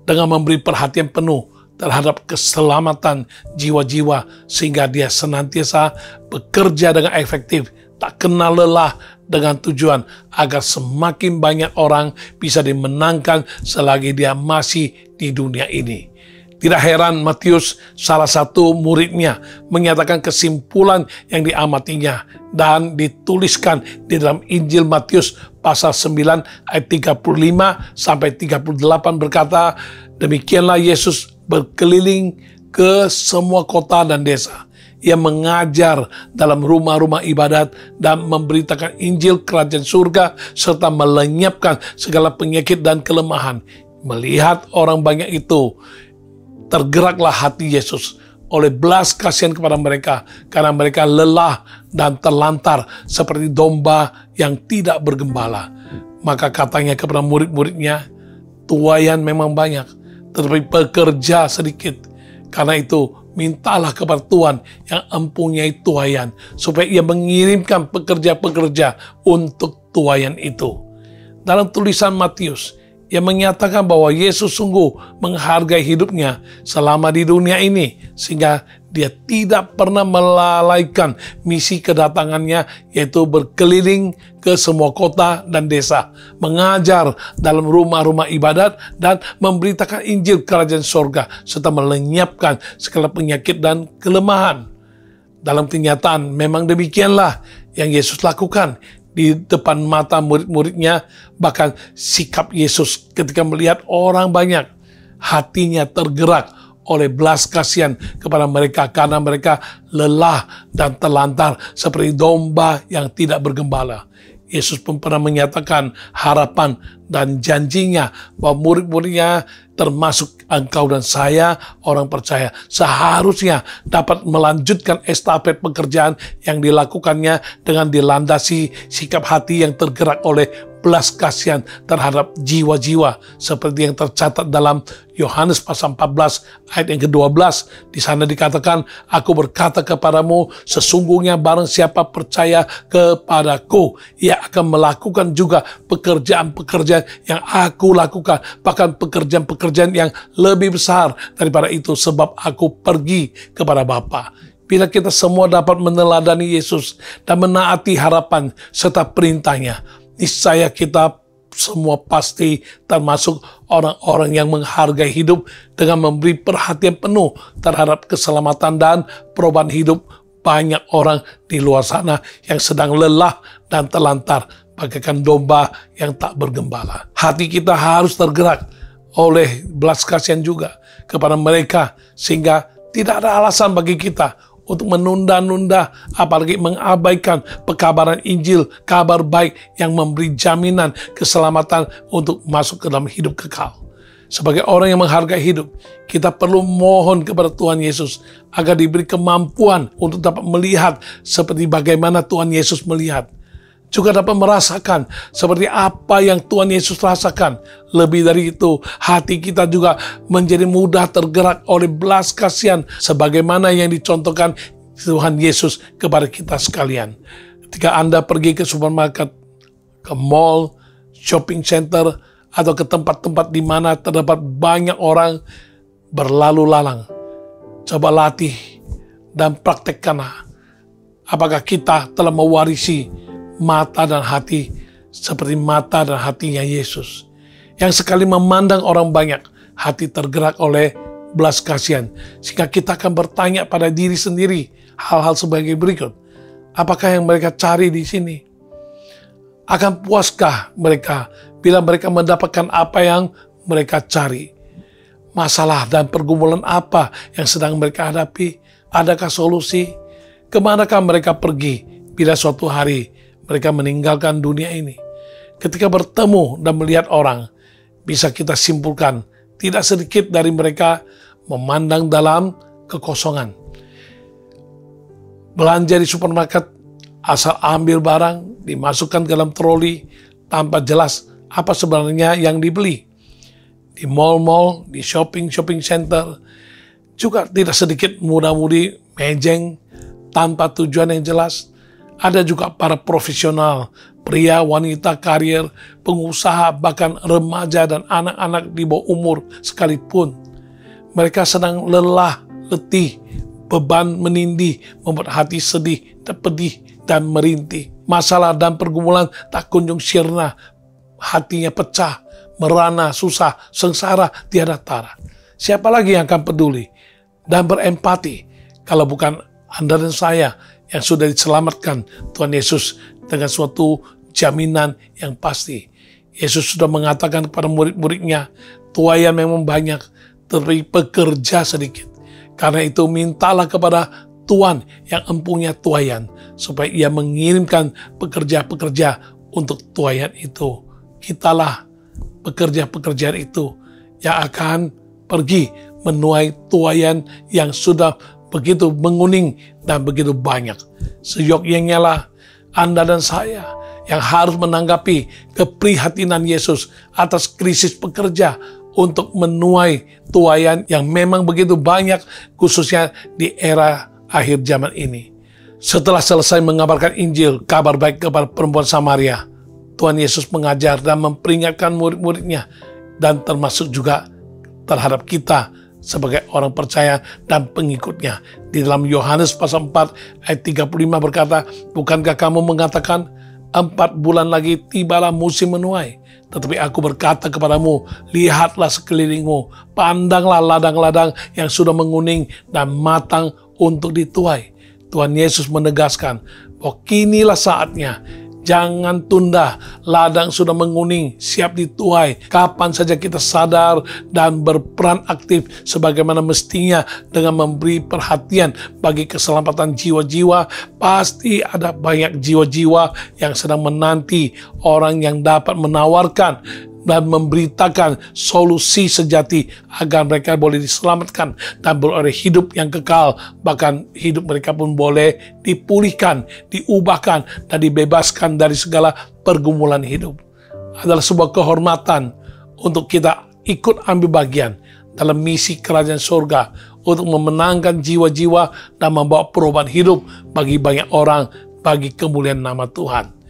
dengan memberi perhatian penuh terhadap keselamatan jiwa-jiwa, sehingga Dia senantiasa bekerja dengan efektif, tak kenal lelah, dengan tujuan agar semakin banyak orang bisa dimenangkan selagi Dia masih di dunia ini. Tidak heran Matius, salah satu muridnya, menyatakan kesimpulan yang diamatinya dan dituliskan di dalam Injil Matius pasal 9 ayat 35 sampai 38 berkata, demikianlah Yesus berkeliling ke semua kota dan desa. Ia mengajar dalam rumah-rumah ibadat dan memberitakan Injil Kerajaan Surga serta melenyapkan segala penyakit dan kelemahan. Melihat orang banyak itu, tergeraklah hati Yesus oleh belas kasihan kepada mereka karena mereka lelah dan terlantar seperti domba yang tidak bergembala. Maka katanya kepada murid-muridnya, tuaian memang banyak, tetapi pekerja sedikit. Karena itu, mintalah kepada Tuhan yang mempunyai tuaian, supaya Ia mengirimkan pekerja-pekerja untuk tuaian itu. Dalam tulisan Matius, Ia menyatakan bahwa Yesus sungguh menghargai hidupnya selama di dunia ini, sehingga Dia tidak pernah melalaikan misi kedatangannya, yaitu berkeliling ke semua kota dan desa, mengajar dalam rumah-rumah ibadat, dan memberitakan Injil Kerajaan Surga, serta melenyapkan segala penyakit dan kelemahan. Dalam kenyataan, memang demikianlah yang Yesus lakukan. di depan mata murid-muridnya. Bahkan sikap Yesus ketika melihat orang banyak, hatinya tergerak oleh belas kasihan kepada mereka karena mereka lelah dan terlantar seperti domba yang tidak bergembala. Yesus pun pernah menyatakan harapan dan janjinya bahwa murid-muridnya termasuk engkau dan saya, orang percaya, seharusnya dapat melanjutkan estafet pekerjaan yang dilakukannya dengan dilandasi sikap hati yang tergerak oleh belas kasihan terhadap jiwa-jiwa seperti yang tercatat dalam Yohanes pasal 14 ayat yang ke-12. Di sana dikatakan, aku berkata kepadamu, sesungguhnya barang siapa percaya kepadaku, ia akan melakukan juga pekerjaan-pekerjaan yang aku lakukan, bahkan pekerjaan-pekerjaan yang lebih besar daripada itu, sebab aku pergi kepada Bapa. Bila kita semua dapat meneladani Yesus dan menaati harapan serta perintahnya, niscaya kita semua pasti termasuk orang-orang yang menghargai hidup dengan memberi perhatian penuh terhadap keselamatan dan perubahan hidup banyak orang di luar sana yang sedang lelah dan terlantar bagaikan domba yang tak bergembala. Hati kita harus tergerak oleh belas kasihan juga kepada mereka, sehingga tidak ada alasan bagi kita untuk menunda-nunda, apalagi mengabaikan pekabaran Injil, kabar baik yang memberi jaminan keselamatan untuk masuk ke dalam hidup kekal. Sebagai orang yang menghargai hidup, kita perlu mohon kepada Tuhan Yesus agar diberi kemampuan untuk dapat melihat seperti bagaimana Tuhan Yesus melihat. Juga dapat merasakan seperti apa yang Tuhan Yesus rasakan. Lebih dari itu, hati kita juga menjadi mudah tergerak oleh belas kasihan sebagaimana yang dicontohkan Tuhan Yesus kepada kita sekalian. Ketika Anda pergi ke supermarket, ke mall, shopping center, atau ke tempat-tempat di mana terdapat banyak orang berlalu lalang, coba latih dan praktekkanlah. Apakah kita telah mewarisi mata dan hati seperti mata dan hatinya Yesus, yang sekali memandang orang banyak, hati tergerak oleh belas kasihan, sehingga kita akan bertanya pada diri sendiri hal-hal sebagai berikut. Apakah yang mereka cari di sini? Akan puaskah mereka bila mereka mendapatkan apa yang mereka cari? Masalah dan pergumulan apa yang sedang mereka hadapi? Adakah solusi? Kemanakah mereka pergi bila suatu hari mereka meninggalkan dunia ini? Ketika bertemu dan melihat orang, bisa kita simpulkan tidak sedikit dari mereka memandang dalam kekosongan. Belanja di supermarket, asal ambil barang, dimasukkan ke dalam troli tanpa jelas apa sebenarnya yang dibeli. Di mall-mall, di shopping center, juga tidak sedikit muda-mudi mejeng tanpa tujuan yang jelas. Ada juga para profesional, pria, wanita, karier, pengusaha, bahkan remaja dan anak-anak di bawah umur sekalipun. Mereka sedang lelah, letih, beban menindih, membuat hati sedih, pedih, dan merintih. Masalah dan pergumulan tak kunjung sirna, hatinya pecah, merana, susah, sengsara, tiada tara. Siapa lagi yang akan peduli dan berempati kalau bukan Anda dan saya yang sudah diselamatkan Tuhan Yesus dengan suatu jaminan yang pasti. Yesus sudah mengatakan kepada murid-muridnya, tuaian memang banyak, tetapi pekerja sedikit. Karena itu mintalah kepada Tuhan yang empunya tuaian, supaya ia mengirimkan pekerja-pekerja untuk tuaian itu. Kitalah pekerja-pekerjaan itu yang akan pergi menuai tuaian yang sudah begitu menguning dan begitu banyak. Seyogyanya lah Anda dan saya yang harus menanggapi keprihatinan Yesus atas krisis pekerja untuk menuai tuaian yang memang begitu banyak, khususnya di era akhir zaman ini. Setelah selesai mengabarkan Injil, kabar baik kepada perempuan Samaria, Tuhan Yesus mengajar dan memperingatkan murid-muridnya, dan termasuk juga terhadap kita sebagai orang percaya dan pengikutnya. Di dalam Yohanes pasal 4 ayat 35 berkata, bukankah kamu mengatakan 4 bulan lagi tibalah musim menuai? Tetapi aku berkata kepadamu, lihatlah sekelilingmu, pandanglah ladang-ladang yang sudah menguning dan matang untuk dituai. Tuhan Yesus menegaskan bahwa kinilah saatnya Jangan tunda, ladang sudah menguning, siap dituai. Kapan saja kita sadar dan berperan aktif sebagaimana mestinya dengan memberi perhatian bagi keselamatan jiwa-jiwa, pasti ada banyak jiwa-jiwa yang sedang menanti orang yang dapat menawarkan dan memberitakan solusi sejati agar mereka boleh diselamatkan dan beroleh hidup yang kekal, bahkan hidup mereka pun boleh dipulihkan, diubahkan, dan dibebaskan dari segala pergumulan hidup. Adalah sebuah kehormatan untuk kita ikut ambil bagian dalam misi kerajaan surga untuk memenangkan jiwa-jiwa dan membawa perubahan hidup bagi banyak orang, bagi kemuliaan nama Tuhan.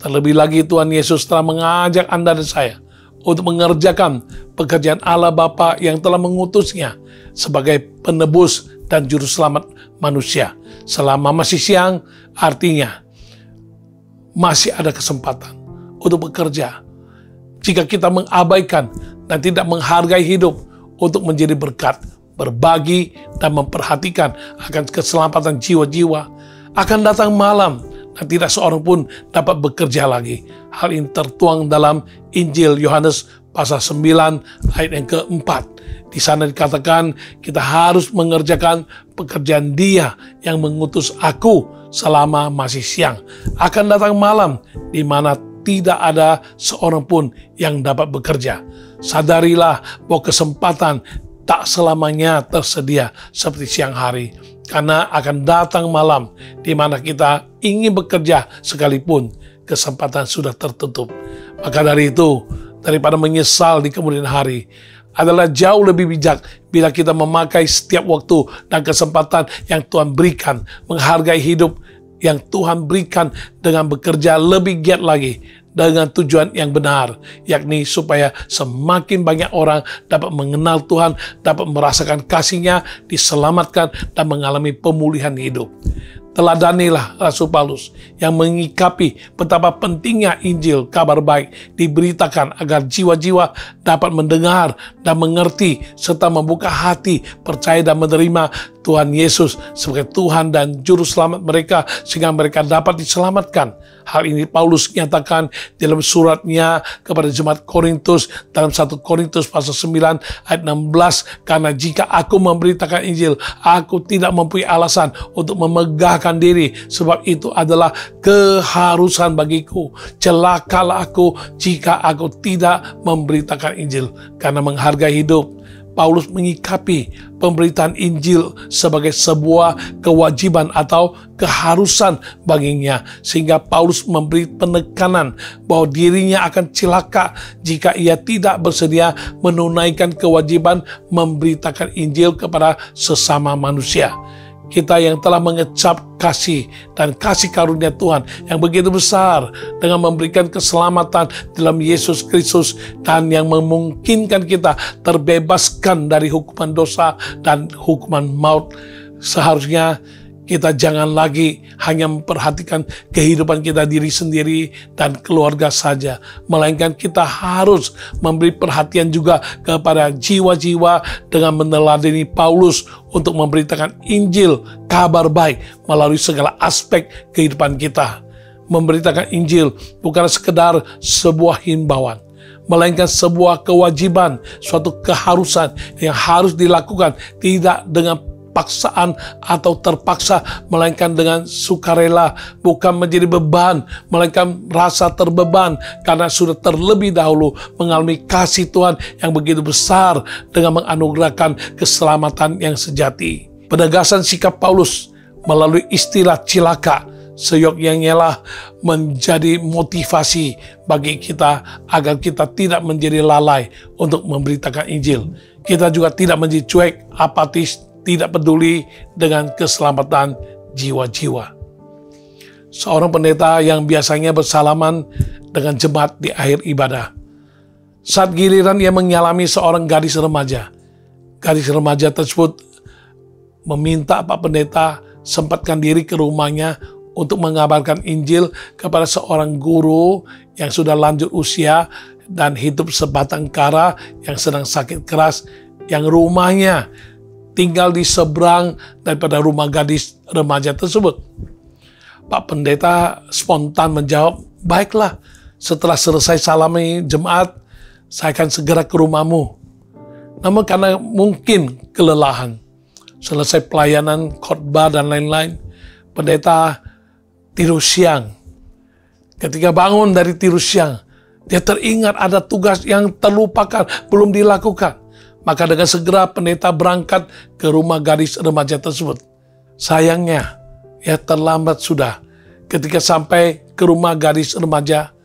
Terlebih lagi Tuhan Yesus telah mengajak Anda dan saya untuk mengerjakan pekerjaan Allah Bapa yang telah mengutusnya sebagai penebus dan juru selamat manusia. Selama masih siang, artinya masih ada kesempatan untuk bekerja. Jika kita mengabaikan dan tidak menghargai hidup untuk menjadi berkat, berbagi, dan memperhatikan akan keselamatan jiwa-jiwa, akan datang malam dan tidak seorang pun dapat bekerja lagi. Hal ini tertuang dalam Injil Yohanes pasal 9 ayat yang keempat. Di sana dikatakan kita harus mengerjakan pekerjaan Dia yang mengutus aku selama masih siang. Akan datang malam di mana tidak ada seorang pun yang dapat bekerja. Sadarilah bahwa kesempatan tak selamanya tersedia seperti siang hari. Karena akan datang malam di mana kita ingin bekerja sekalipun kesempatan sudah tertutup. Maka dari itu, daripada menyesal di kemudian hari, adalah jauh lebih bijak bila kita memakai setiap waktu dan kesempatan yang Tuhan berikan, menghargai hidup yang Tuhan berikan dengan bekerja lebih giat lagi dengan tujuan yang benar, yakni supaya semakin banyak orang dapat mengenal Tuhan, dapat merasakan kasih-Nya, diselamatkan, dan mengalami pemulihan hidup. Teladanilah Rasul Paulus yang mengikapi betapa pentingnya Injil, kabar baik, diberitakan agar jiwa-jiwa dapat mendengar dan mengerti serta membuka hati, percaya dan menerima Tuhan Yesus sebagai Tuhan dan Juru Selamat mereka sehingga mereka dapat diselamatkan. Hal ini Paulus nyatakan dalam suratnya kepada jemaat Korintus dalam 1 Korintus pasal 9 ayat 16, karena jika aku memberitakan Injil, aku tidak mempunyai alasan untuk memegahkan diri, sebab itu adalah keharusan bagiku. Celakalah aku jika aku tidak memberitakan Injil. Karena menghargai hidup, Paulus mengikapi pemberitaan Injil sebagai sebuah kewajiban atau keharusan baginya, sehingga Paulus memberi penekanan bahwa dirinya akan celaka jika ia tidak bersedia menunaikan kewajiban memberitakan Injil kepada sesama manusia. Kita yang telah mengecap kasih dan kasih karunia Tuhan yang begitu besar dengan memberikan keselamatan dalam Yesus Kristus dan yang memungkinkan kita terbebaskan dari hukuman dosa dan hukuman maut, seharusnya kita jangan lagi hanya memperhatikan kehidupan kita diri sendiri dan keluarga saja, melainkan kita harus memberi perhatian juga kepada jiwa-jiwa dengan meneladani Paulus untuk memberitakan Injil, kabar baik melalui segala aspek kehidupan kita. Memberitakan Injil bukan sekedar sebuah himbauan, melainkan sebuah kewajiban, suatu keharusan yang harus dilakukan tidak dengan paksaan atau terpaksa, melainkan dengan sukarela, bukan menjadi beban, melainkan rasa terbeban karena sudah terlebih dahulu mengalami kasih Tuhan yang begitu besar dengan menganugerahkan keselamatan yang sejati. Penegasan sikap Paulus melalui istilah cilaka seyogyanya lah menjadi motivasi bagi kita agar kita tidak menjadi lalai untuk memberitakan Injil. Kita juga tidak menjadi cuek, apatis, tidak peduli dengan keselamatan jiwa-jiwa. Seorang pendeta yang biasanya bersalaman dengan jemaat di akhir ibadah, saat giliran ia mengalami seorang gadis remaja. Gadis remaja tersebut meminta Pak Pendeta sempatkan diri ke rumahnya untuk mengabarkan Injil kepada seorang guru yang sudah lanjut usia dan hidup sebatang kara yang sedang sakit keras, yang rumahnya tinggal di seberang daripada rumah gadis remaja tersebut. Pak Pendeta spontan menjawab baiklah, setelah selesai salami jemaat, saya akan segera ke rumahmu. Namun karena mungkin kelelahan, selesai pelayanan, khotbah, dan lain-lain, pendeta tidur siang. Ketika bangun dari tidur siang, dia teringat ada tugas yang terlupakan, belum dilakukan. Maka dengan segera pendeta berangkat ke rumah gadis remaja tersebut. Sayangnya, ya terlambat sudah. Ketika sampai ke rumah gadis remaja,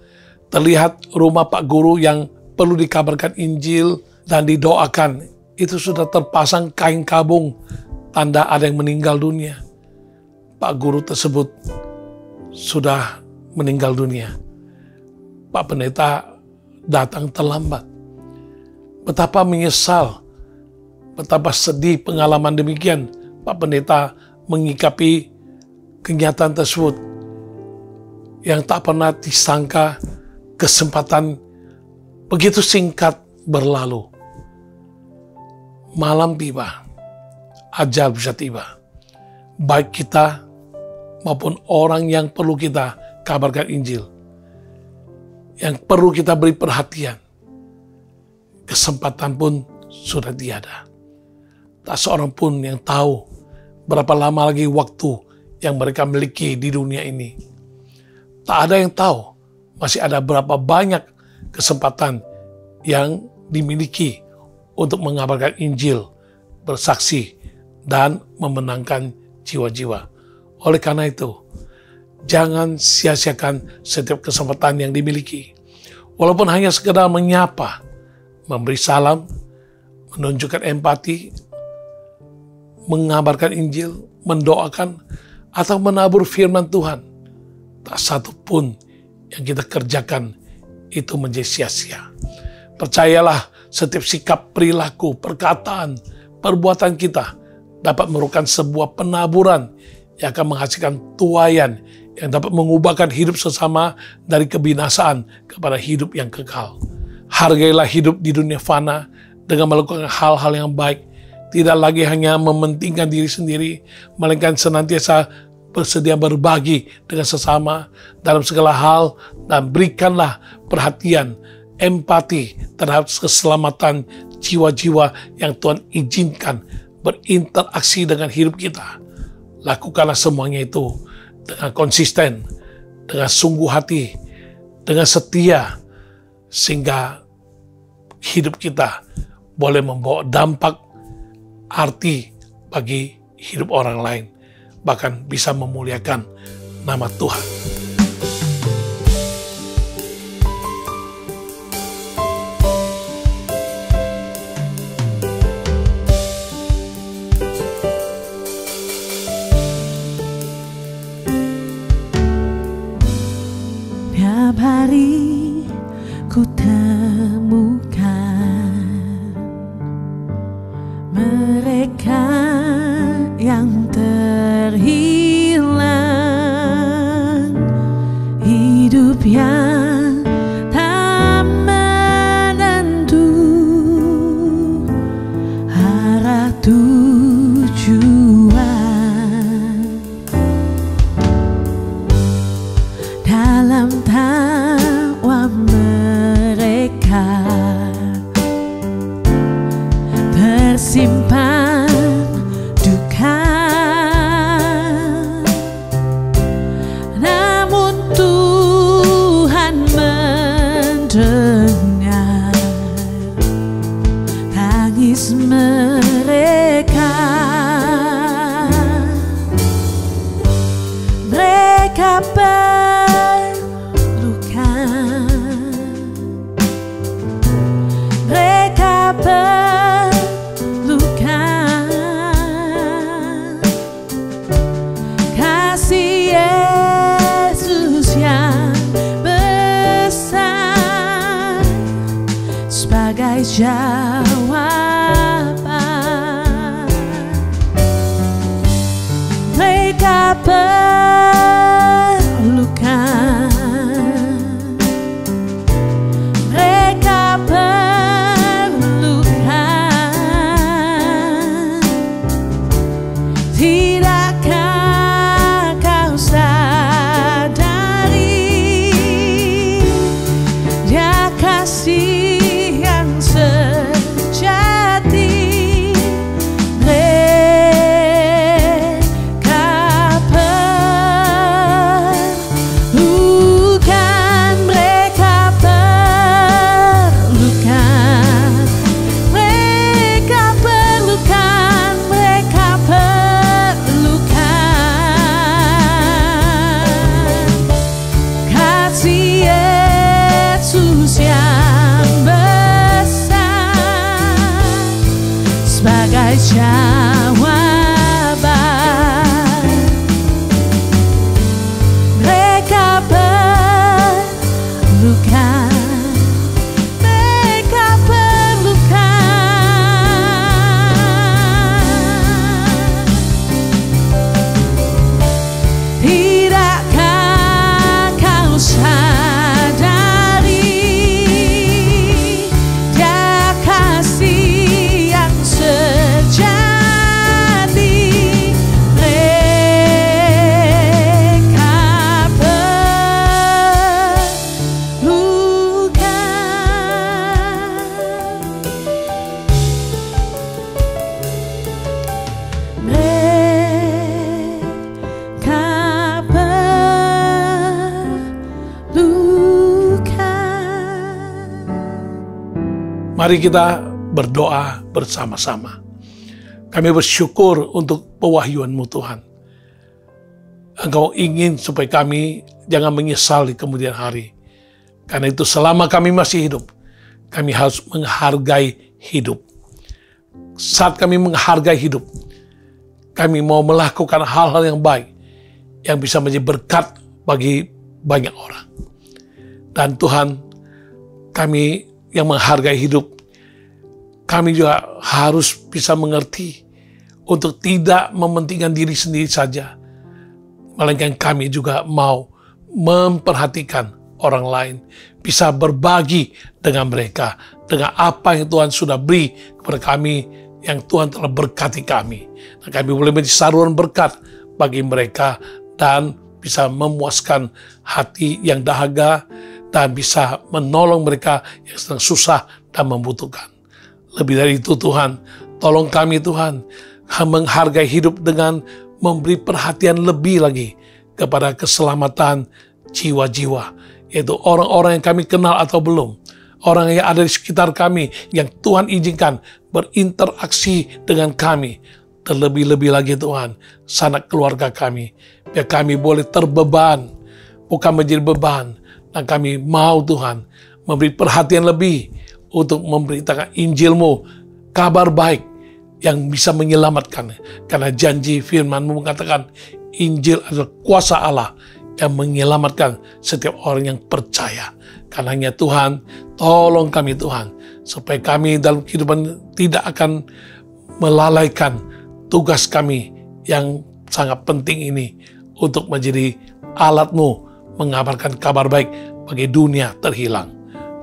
terlihat rumah Pak Guru yang perlu dikabarkan Injil dan didoakan. Itu sudah terpasang kain kabung, tanda ada yang meninggal dunia. Pak Guru tersebut sudah meninggal dunia. Pak Pendeta datang terlambat. Betapa menyesal, betapa sedih pengalaman demikian. Pak Pendeta mengikapi kenyataan tersebut yang tak pernah disangka. Kesempatan begitu singkat berlalu. Malam tiba, ajal bisa tiba. Baik kita maupun orang yang perlu kita kabarkan Injil, yang perlu kita beri perhatian, kesempatan pun sudah tiada. Tak seorang pun yang tahu berapa lama lagi waktu yang mereka miliki di dunia ini. Tak ada yang tahu masih ada berapa banyak kesempatan yang dimiliki untuk mengabarkan Injil, bersaksi, dan memenangkan jiwa-jiwa. Oleh karena itu, jangan sia-siakan setiap kesempatan yang dimiliki. Walaupun hanya sekedar menyapa, memberi salam, menunjukkan empati, mengabarkan Injil, mendoakan, atau menabur firman Tuhan. Tak satu pun yang kita kerjakan itu menjadi sia-sia. Percayalah, setiap sikap, perilaku, perkataan, perbuatan kita dapat merupakan sebuah penaburan yang akan menghasilkan tuaian yang dapat mengubahkan hidup sesama dari kebinasaan kepada hidup yang kekal. Hargailah hidup di dunia fana dengan melakukan hal-hal yang baik, tidak lagi hanya mementingkan diri sendiri, melainkan senantiasa bersedia berbagi dengan sesama dalam segala hal, dan berikanlah perhatian, empati terhadap keselamatan jiwa-jiwa yang Tuhan izinkan berinteraksi dengan hidup kita. Lakukanlah semuanya itu dengan konsisten, dengan sungguh hati, dengan setia, sehingga hidup kita boleh membawa dampak arti bagi hidup orang lain, bahkan bisa memuliakan nama Tuhan. Tiap hari ku temukan mereka yang terhilang, hidup yang tak menentu, arah tujuan. Dalam tawa mereka tersimpan duka, namun Tuhan mendengar tangis mereka. Mereka berluka, mereka berluka. Kasih Yesus yang besar sebagai jawaban. Mereka berluka, mereka berluka. Tidakkah kau sadari sebagai jawaban. Mereka perlukan, mereka perlukan. Tidakkah kau sadari dia kasih yang sejati? Mereka perlukan, mereka perlukan. Mari kita berdoa bersama-sama. Kami bersyukur untuk pewahyuan-Mu Tuhan. Engkau ingin supaya kami jangan menyesal di kemudian hari. Karena itu selama kami masih hidup, kami harus menghargai hidup. Saat kami menghargai hidup, kami mau melakukan hal-hal yang baik, yang bisa menjadi berkat bagi banyak orang. Dan Tuhan, kami yang menghargai hidup, kami juga harus bisa mengerti untuk tidak mementingkan diri sendiri saja, melainkan kami juga mau memperhatikan orang lain, bisa berbagi dengan mereka, dengan apa yang Tuhan sudah beri kepada kami, yang Tuhan telah berkati kami. Dan kami boleh menjadi saluran berkat bagi mereka, dan bisa memuaskan hati yang dahaga, dan bisa menolong mereka yang sedang susah dan membutuhkan. Lebih dari itu Tuhan, tolong kami Tuhan, menghargai hidup dengan memberi perhatian lebih lagi kepada keselamatan jiwa-jiwa, yaitu orang-orang yang kami kenal atau belum, orang yang ada di sekitar kami, yang Tuhan izinkan berinteraksi dengan kami. Terlebih-lebih lagi Tuhan, sanak keluarga kami, biar kami boleh terbeban, bukan menjadi beban. Dan kami mau Tuhan memberi perhatian lebih untuk memberitakan Injil-Mu, kabar baik yang bisa menyelamatkan. Karena janji firman-Mu mengatakan Injil adalah kuasa Allah yang menyelamatkan setiap orang yang percaya. Karenanya Tuhan, tolong kami Tuhan, supaya kami dalam kehidupan tidak akan melalaikan tugas kami yang sangat penting ini untuk menjadi alat-Mu mengabarkan kabar baik bagi dunia terhilang.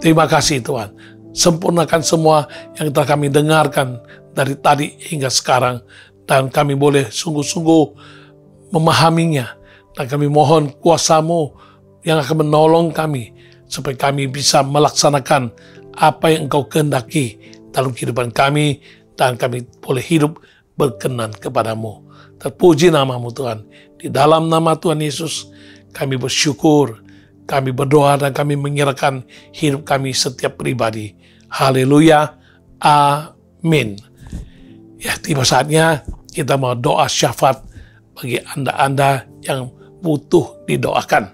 Terima kasih Tuhan. Sempurnakan semua yang telah kami dengarkan dari tadi hingga sekarang, dan kami boleh sungguh-sungguh memahaminya, dan kami mohon kuasa-Mu yang akan menolong kami supaya kami bisa melaksanakan apa yang Engkau kehendaki dalam kehidupan kami, dan kami boleh hidup berkenan kepadamu. Terpuji nama-Mu Tuhan. Di dalam nama Tuhan Yesus kami bersyukur, kami berdoa, dan kami menyerahkan hidup kami setiap pribadi. Haleluya, amin. Ya, tiba saatnya kita mau doa syafaat bagi Anda-Anda yang butuh didoakan.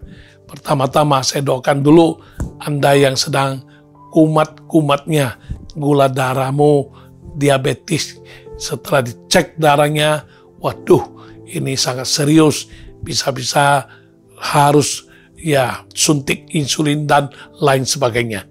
Pertama-tama saya doakan dulu Anda yang sedang kumat-kumatnya gula darahmu, diabetes. Setelah dicek darahnya, waduh, ini sangat serius, bisa-bisa harus suntik insulin dan lain sebagainya.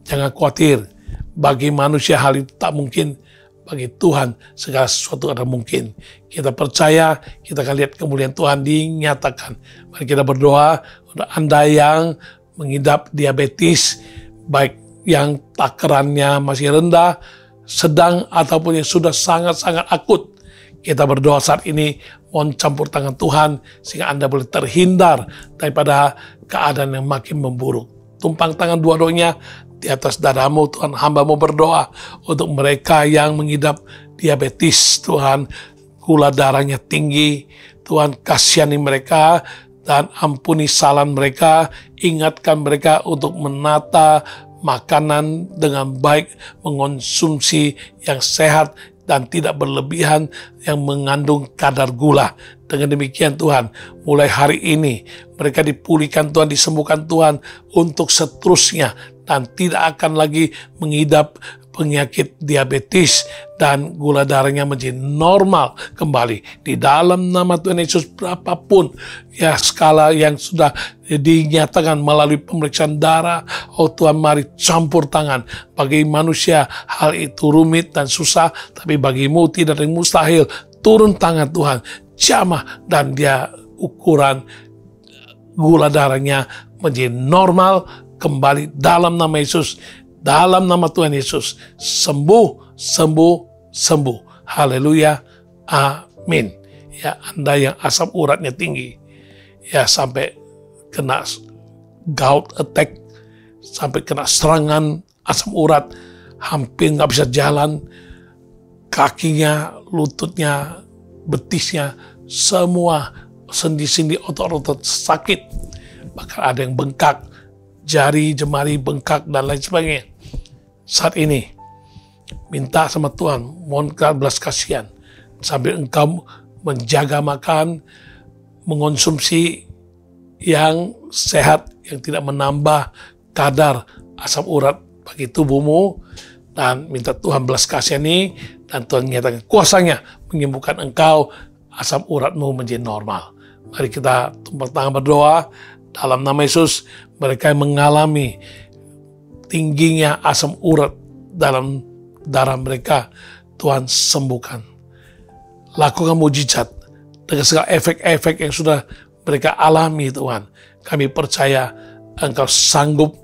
Jangan khawatir, bagi manusia hal itu tak mungkin, bagi Tuhan segala sesuatu ada mungkin. Kita percaya, kita akan lihat kemuliaan Tuhan dinyatakan. Mari kita berdoa untuk Anda yang mengidap diabetes, baik yang takarannya masih rendah, sedang, ataupun yang sudah sangat-sangat akut. Kita berdoa saat ini, mohon campur tangan Tuhan, sehingga Anda boleh terhindar daripada keadaan yang makin memburuk. Tumpang tangan dua-duanya di atas dadamu, Tuhan. Hamba-Mu berdoa untuk mereka yang mengidap diabetes, Tuhan. Gula darahnya tinggi, Tuhan kasihani mereka, dan ampuni kesalahan mereka. Ingatkan mereka untuk menata makanan dengan baik, mengonsumsi yang sehat, dan tidak berlebihan yang mengandung kadar gula. Dengan demikian Tuhan, mulai hari ini mereka dipulihkan Tuhan, disembuhkan Tuhan untuk seterusnya, dan tidak akan lagi mengidap penyakit diabetes dan gula darahnya menjadi normal kembali. Di dalam nama Tuhan Yesus, berapapun ya skala yang sudah dinyatakan melalui pemeriksaan darah, oh Tuhan, mari campur tangan. Bagi manusia hal itu rumit dan susah, tapi bagimu tidak ada yang mustahil. Turun tangan Tuhan, jamah, dan dia ukuran gula darahnya menjadi normal kembali dalam nama Yesus. Dalam nama Tuhan Yesus, sembuh, sembuh, sembuh. Haleluya, amin. Ya, Anda yang asam uratnya tinggi, ya sampai kena gout attack, sampai kena serangan asam urat, hampir nggak bisa jalan, kakinya, lututnya, betisnya, semua sendi-sendi otot-otot sakit, bahkan ada yang bengkak, jari, jemari bengkak, dan lain sebagainya. Saat ini, minta sama Tuhan, mohon belas kasihan, sambil engkau menjaga makan, mengonsumsi yang sehat, yang tidak menambah kadar asam urat bagi tubuhmu, dan minta Tuhan belas kasihani, dan Tuhan nyatakan kuasanya menyembuhkan engkau, asam uratmu menjadi normal. Mari kita tumpang tangan berdoa. Dalam nama Yesus, mereka yang mengalami tingginya asam urat dalam darah mereka, Tuhan sembuhkan. Lakukan mujizat dengan segala efek-efek yang sudah mereka alami, Tuhan. Kami percaya engkau sanggup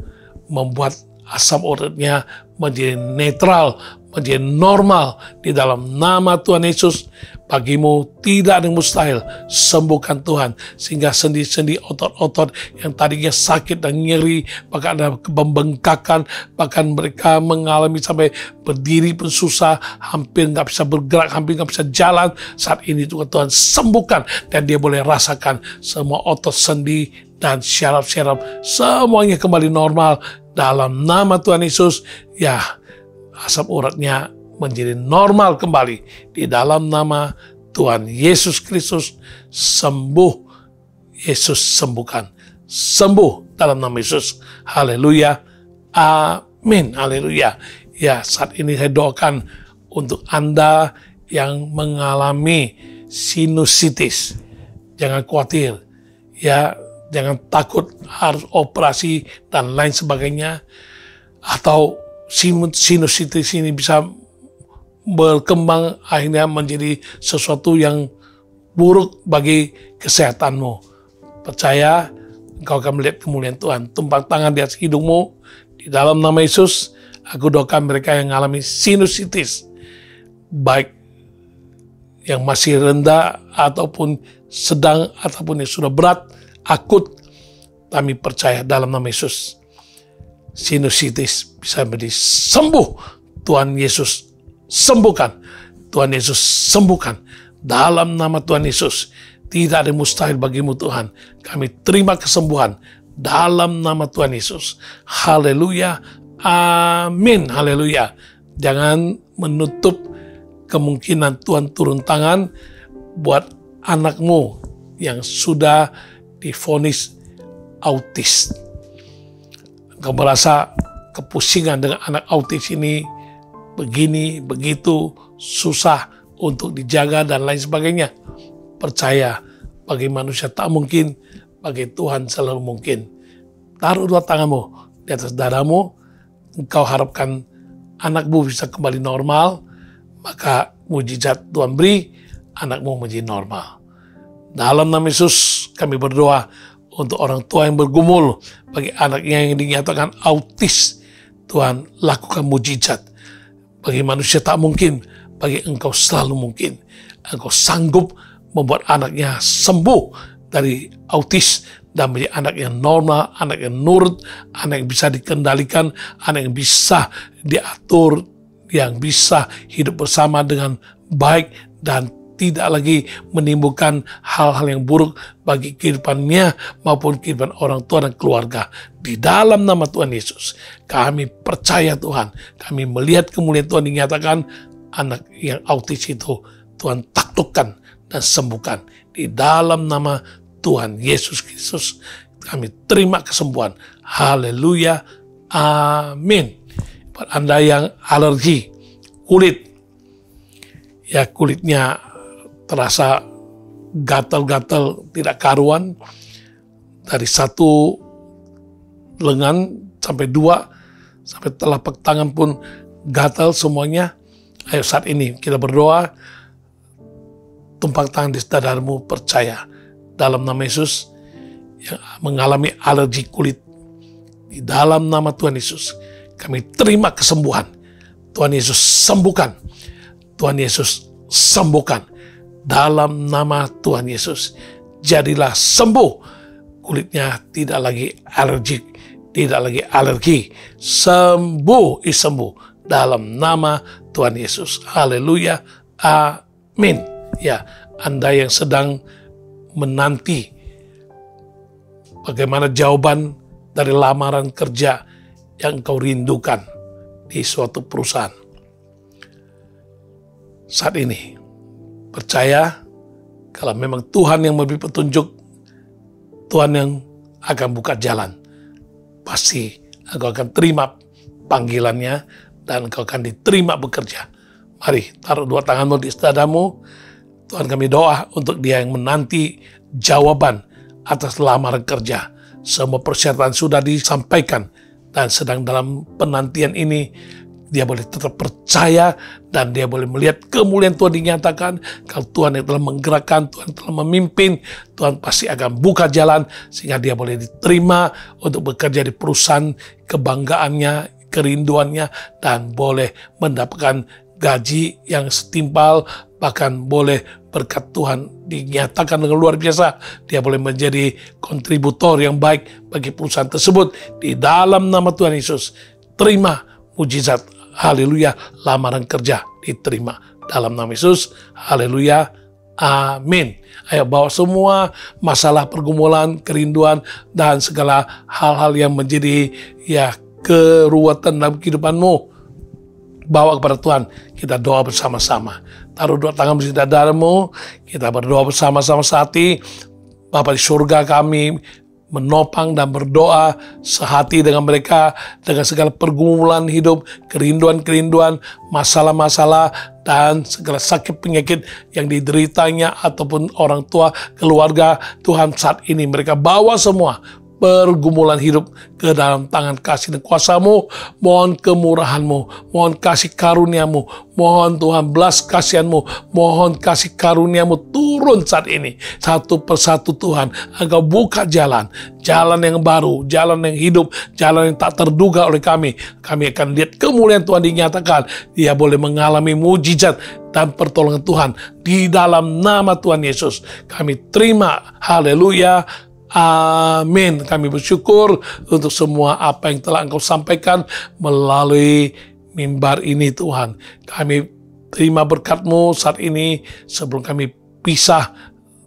membuat asam uratnya menjadi netral, menjadi normal di dalam nama Tuhan Yesus. Bagimu tidak ada yang mustahil. Sembuhkan Tuhan, sehingga sendi-sendi otot-otot yang tadinya sakit dan nyeri, bahkan ada pembengkakan, bahkan mereka mengalami sampai berdiri pun susah, hampir nggak bisa bergerak, hampir nggak bisa jalan. Saat ini juga Tuhan sembuhkan, dan dia boleh rasakan semua otot, sendi, dan syaraf-syaraf semuanya kembali normal dalam nama Tuhan Yesus. Ya, asam uratnya menjadi normal kembali di dalam nama Tuhan Yesus Kristus. Sembuh, Yesus sembuhkan. Sembuh dalam nama Yesus. Haleluya, amin, haleluya. Ya, saat ini saya doakan untuk Anda yang mengalami sinusitis. Jangan khawatir, ya, jangan takut harus operasi dan lain sebagainya, atau sinusitis ini bisa berkembang akhirnya menjadi sesuatu yang buruk bagi kesehatanmu. Percaya, engkau akan melihat kemuliaan Tuhan. Tumpang tangan di atas hidungmu. Di dalam nama Yesus, aku doakan mereka yang mengalami sinusitis, baik yang masih rendah ataupun sedang ataupun yang sudah berat, akut. Kami percaya dalam nama Yesus, sinusitis bisa menjadi sembuh. Tuhan Yesus sembuhkan. Tuhan Yesus sembuhkan. Dalam nama Tuhan Yesus, tidak ada yang mustahil bagimu Tuhan. Kami terima kesembuhan dalam nama Tuhan Yesus. Haleluya, amin, haleluya. Jangan menutup kemungkinan Tuhan turun tangan buat anakmu yang sudah divonis autis. Engkau merasa kepusingan dengan anak autis ini, begini, begitu, susah untuk dijaga dan lain sebagainya. Percaya, bagi manusia tak mungkin, bagi Tuhan selalu mungkin. Taruh dua tanganmu di atas dadamu, engkau harapkan anakmu bisa kembali normal, maka mujizat Tuhan beri, anakmu menjadi normal. Dalam nama Yesus kami berdoa untuk orang tua yang bergumul, bagi anaknya yang dinyatakan autis, Tuhan lakukan mujizat. Bagi manusia tak mungkin, bagi engkau selalu mungkin. Engkau sanggup membuat anaknya sembuh dari autis dan menjadi anak yang normal, anak yang nurut, anak yang bisa dikendalikan, anak yang bisa diatur, yang bisa hidup bersama dengan baik dan tidak lagi menimbulkan hal-hal yang buruk bagi kehidupannya maupun kehidupan orang tua dan keluarga. Di dalam nama Tuhan Yesus, kami percaya Tuhan, kami melihat kemuliaan Tuhan dinyatakan, anak yang autis itu Tuhan taklukkan dan sembuhkan. Di dalam nama Tuhan Yesus Kristus, kami terima kesembuhan. Haleluya, amin. Buat Anda yang alergi kulit, ya kulitnya terasa gatal-gatal tidak karuan, dari satu lengan sampai dua, sampai telapak tangan pun gatal semuanya. Ayo saat ini kita berdoa, tumpang tangan di dadamu, percaya dalam nama Yesus yang mengalami alergi kulit. Di dalam nama Tuhan Yesus, kami terima kesembuhan. Tuhan Yesus sembuhkan. Tuhan Yesus sembuhkan. Dalam nama Tuhan Yesus, jadilah sembuh. Kulitnya tidak lagi alergik, tidak lagi alergi. Sembuh, sembuh. Dalam nama Tuhan Yesus. Haleluya. Amin. Ya, Anda yang sedang menanti bagaimana jawaban dari lamaran kerja yang engkau rindukan di suatu perusahaan. Saat ini, percaya kalau memang Tuhan yang memberi petunjuk, Tuhan yang akan buka jalan. Pasti engkau akan terima panggilannya dan engkau akan diterima bekerja. Mari taruh dua tanganmu di dadamu. Tuhan, kami doa untuk dia yang menanti jawaban atas lamaran kerja. Semua persyaratan sudah disampaikan dan sedang dalam penantian ini, dia boleh tetap percaya dan dia boleh melihat kemuliaan Tuhan dinyatakan. Kalau Tuhan yang telah menggerakkan, Tuhan telah memimpin, Tuhan pasti akan buka jalan sehingga dia boleh diterima untuk bekerja di perusahaan kebanggaannya, kerinduannya, dan boleh mendapatkan gaji yang setimpal, bahkan boleh berkat Tuhan dinyatakan dengan luar biasa. Dia boleh menjadi kontributor yang baik bagi perusahaan tersebut. Di dalam nama Tuhan Yesus, terima mujizat. Haleluya. Lamaran kerja diterima dalam nama Yesus. Haleluya. Amin. Ayo bawa semua masalah pergumulan, kerinduan, dan segala hal-hal yang menjadi keruwetan dalam kehidupanmu. Bawa kepada Tuhan, kita doa bersama-sama. Taruh dua tangan di dadamu, kita berdoa bersama-sama sehati. Bapa di surga, kami menopang dan berdoa sehati dengan mereka, dengan segala pergumulan hidup, kerinduan-kerinduan, masalah-masalah, dan segala sakit penyakit yang dideritanya ataupun orang tua, keluarga. Tuhan, saat ini mereka bawa semua pergumulan hidup ke dalam tangan kasih dan kuasa-Mu. Mohon kemurahan-Mu, mohon kasih karunia-Mu, mohon Tuhan belas kasihan-Mu, mohon kasih karunia-Mu turun saat ini. Satu persatu Tuhan, Engkau buka jalan yang baru, jalan yang hidup, jalan yang tak terduga oleh kami. Kami akan lihat kemuliaan Tuhan dinyatakan. Dia boleh mengalami mujizat dan pertolongan Tuhan di dalam nama Tuhan Yesus. Kami terima, haleluya. Amin. Kami bersyukur untuk semua apa yang telah Engkau sampaikan melalui mimbar ini, Tuhan. Kami terima berkat-Mu saat ini sebelum kami pisah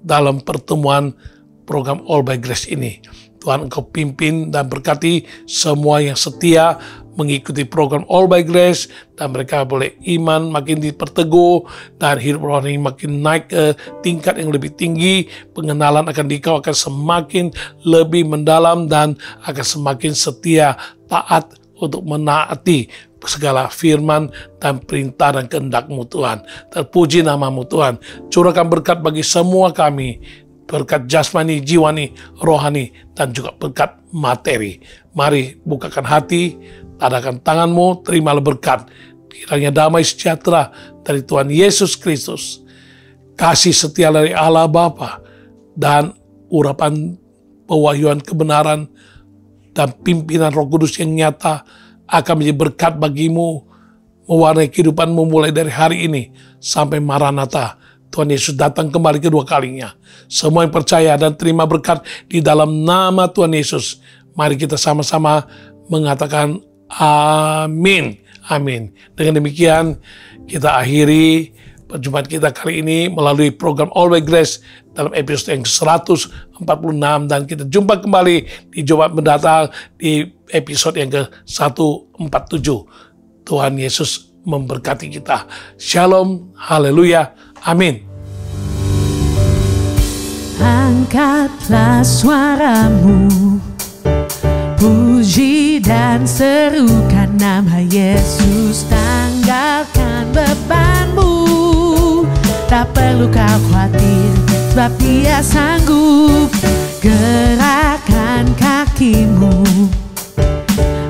dalam pertemuan program All by Grace ini. Tuhan, Engkau pimpin dan berkati semua yang setia mengikuti program All by Grace, dan mereka boleh iman makin diperteguh dan hidup rohani makin naik ke tingkat yang lebih tinggi. Pengenalan akan Dikau akan semakin lebih mendalam dan akan semakin setia, taat untuk menaati segala firman dan perintah dan kehendak-Mu, Tuhan. Terpuji nama-Mu, Tuhan. Curahkan berkat bagi semua kami, berkat jasmani, jiwani, rohani, dan juga berkat materi. Mari bukakan hati, tadakan tanganmu, terimalah berkat. Kiranya damai sejahtera dari Tuhan Yesus Kristus, kasih setia dari Allah Bapa, dan urapan pewahyuan kebenaran dan pimpinan Roh Kudus yang nyata akan menjadi berkat bagimu, mewarnai kehidupanmu mulai dari hari ini sampai Maranatha. Tuhan Yesus datang kembali kedua kalinya. Semua yang percaya dan terima berkat di dalam nama Tuhan Yesus, mari kita sama-sama mengatakan amin. Amin. Dengan demikian kita akhiri perjumpaan kita kali ini melalui program All by Grace dalam episode yang ke-146, dan kita jumpa kembali di Jumat mendatang di episode yang ke-147. Tuhan Yesus memberkati kita. Shalom, haleluya, amin. Angkatlah suaramu, Puji dan serukan nama Yesus, tanggalkan bebanmu. Tak perlu kau khawatir, sebab Dia sanggup. Gerakkan kakimu,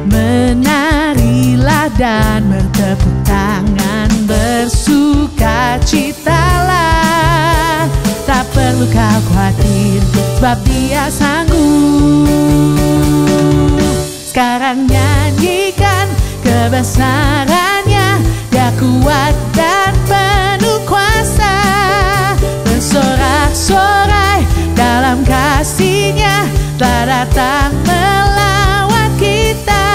menarilah dan bertepuk tangan, bersukacitalah. Tak perlu kau khawatir, sebab Dia sanggup. Sekarang nyanyikan kebesarannya, Dia kuat dan penuh kuasa. Bersorak-sorai dalam kasih-Nya, telah datang melawat kita.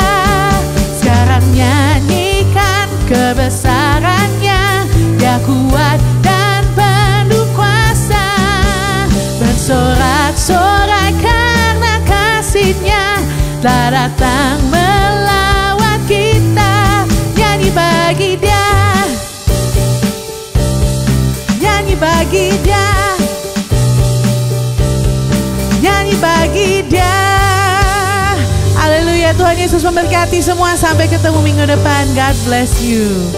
Sekarang nyanyikan kebesarannya, Dia kuat dan penuh kuasa. Bersorak-sorai karena kasih-Nya, telah datang melawat kita. Nyanyi bagi Dia, nyanyi bagi Dia, nyanyi bagi Dia. Haleluya, Tuhan Yesus memberkati semua. Sampai ketemu minggu depan. God bless you.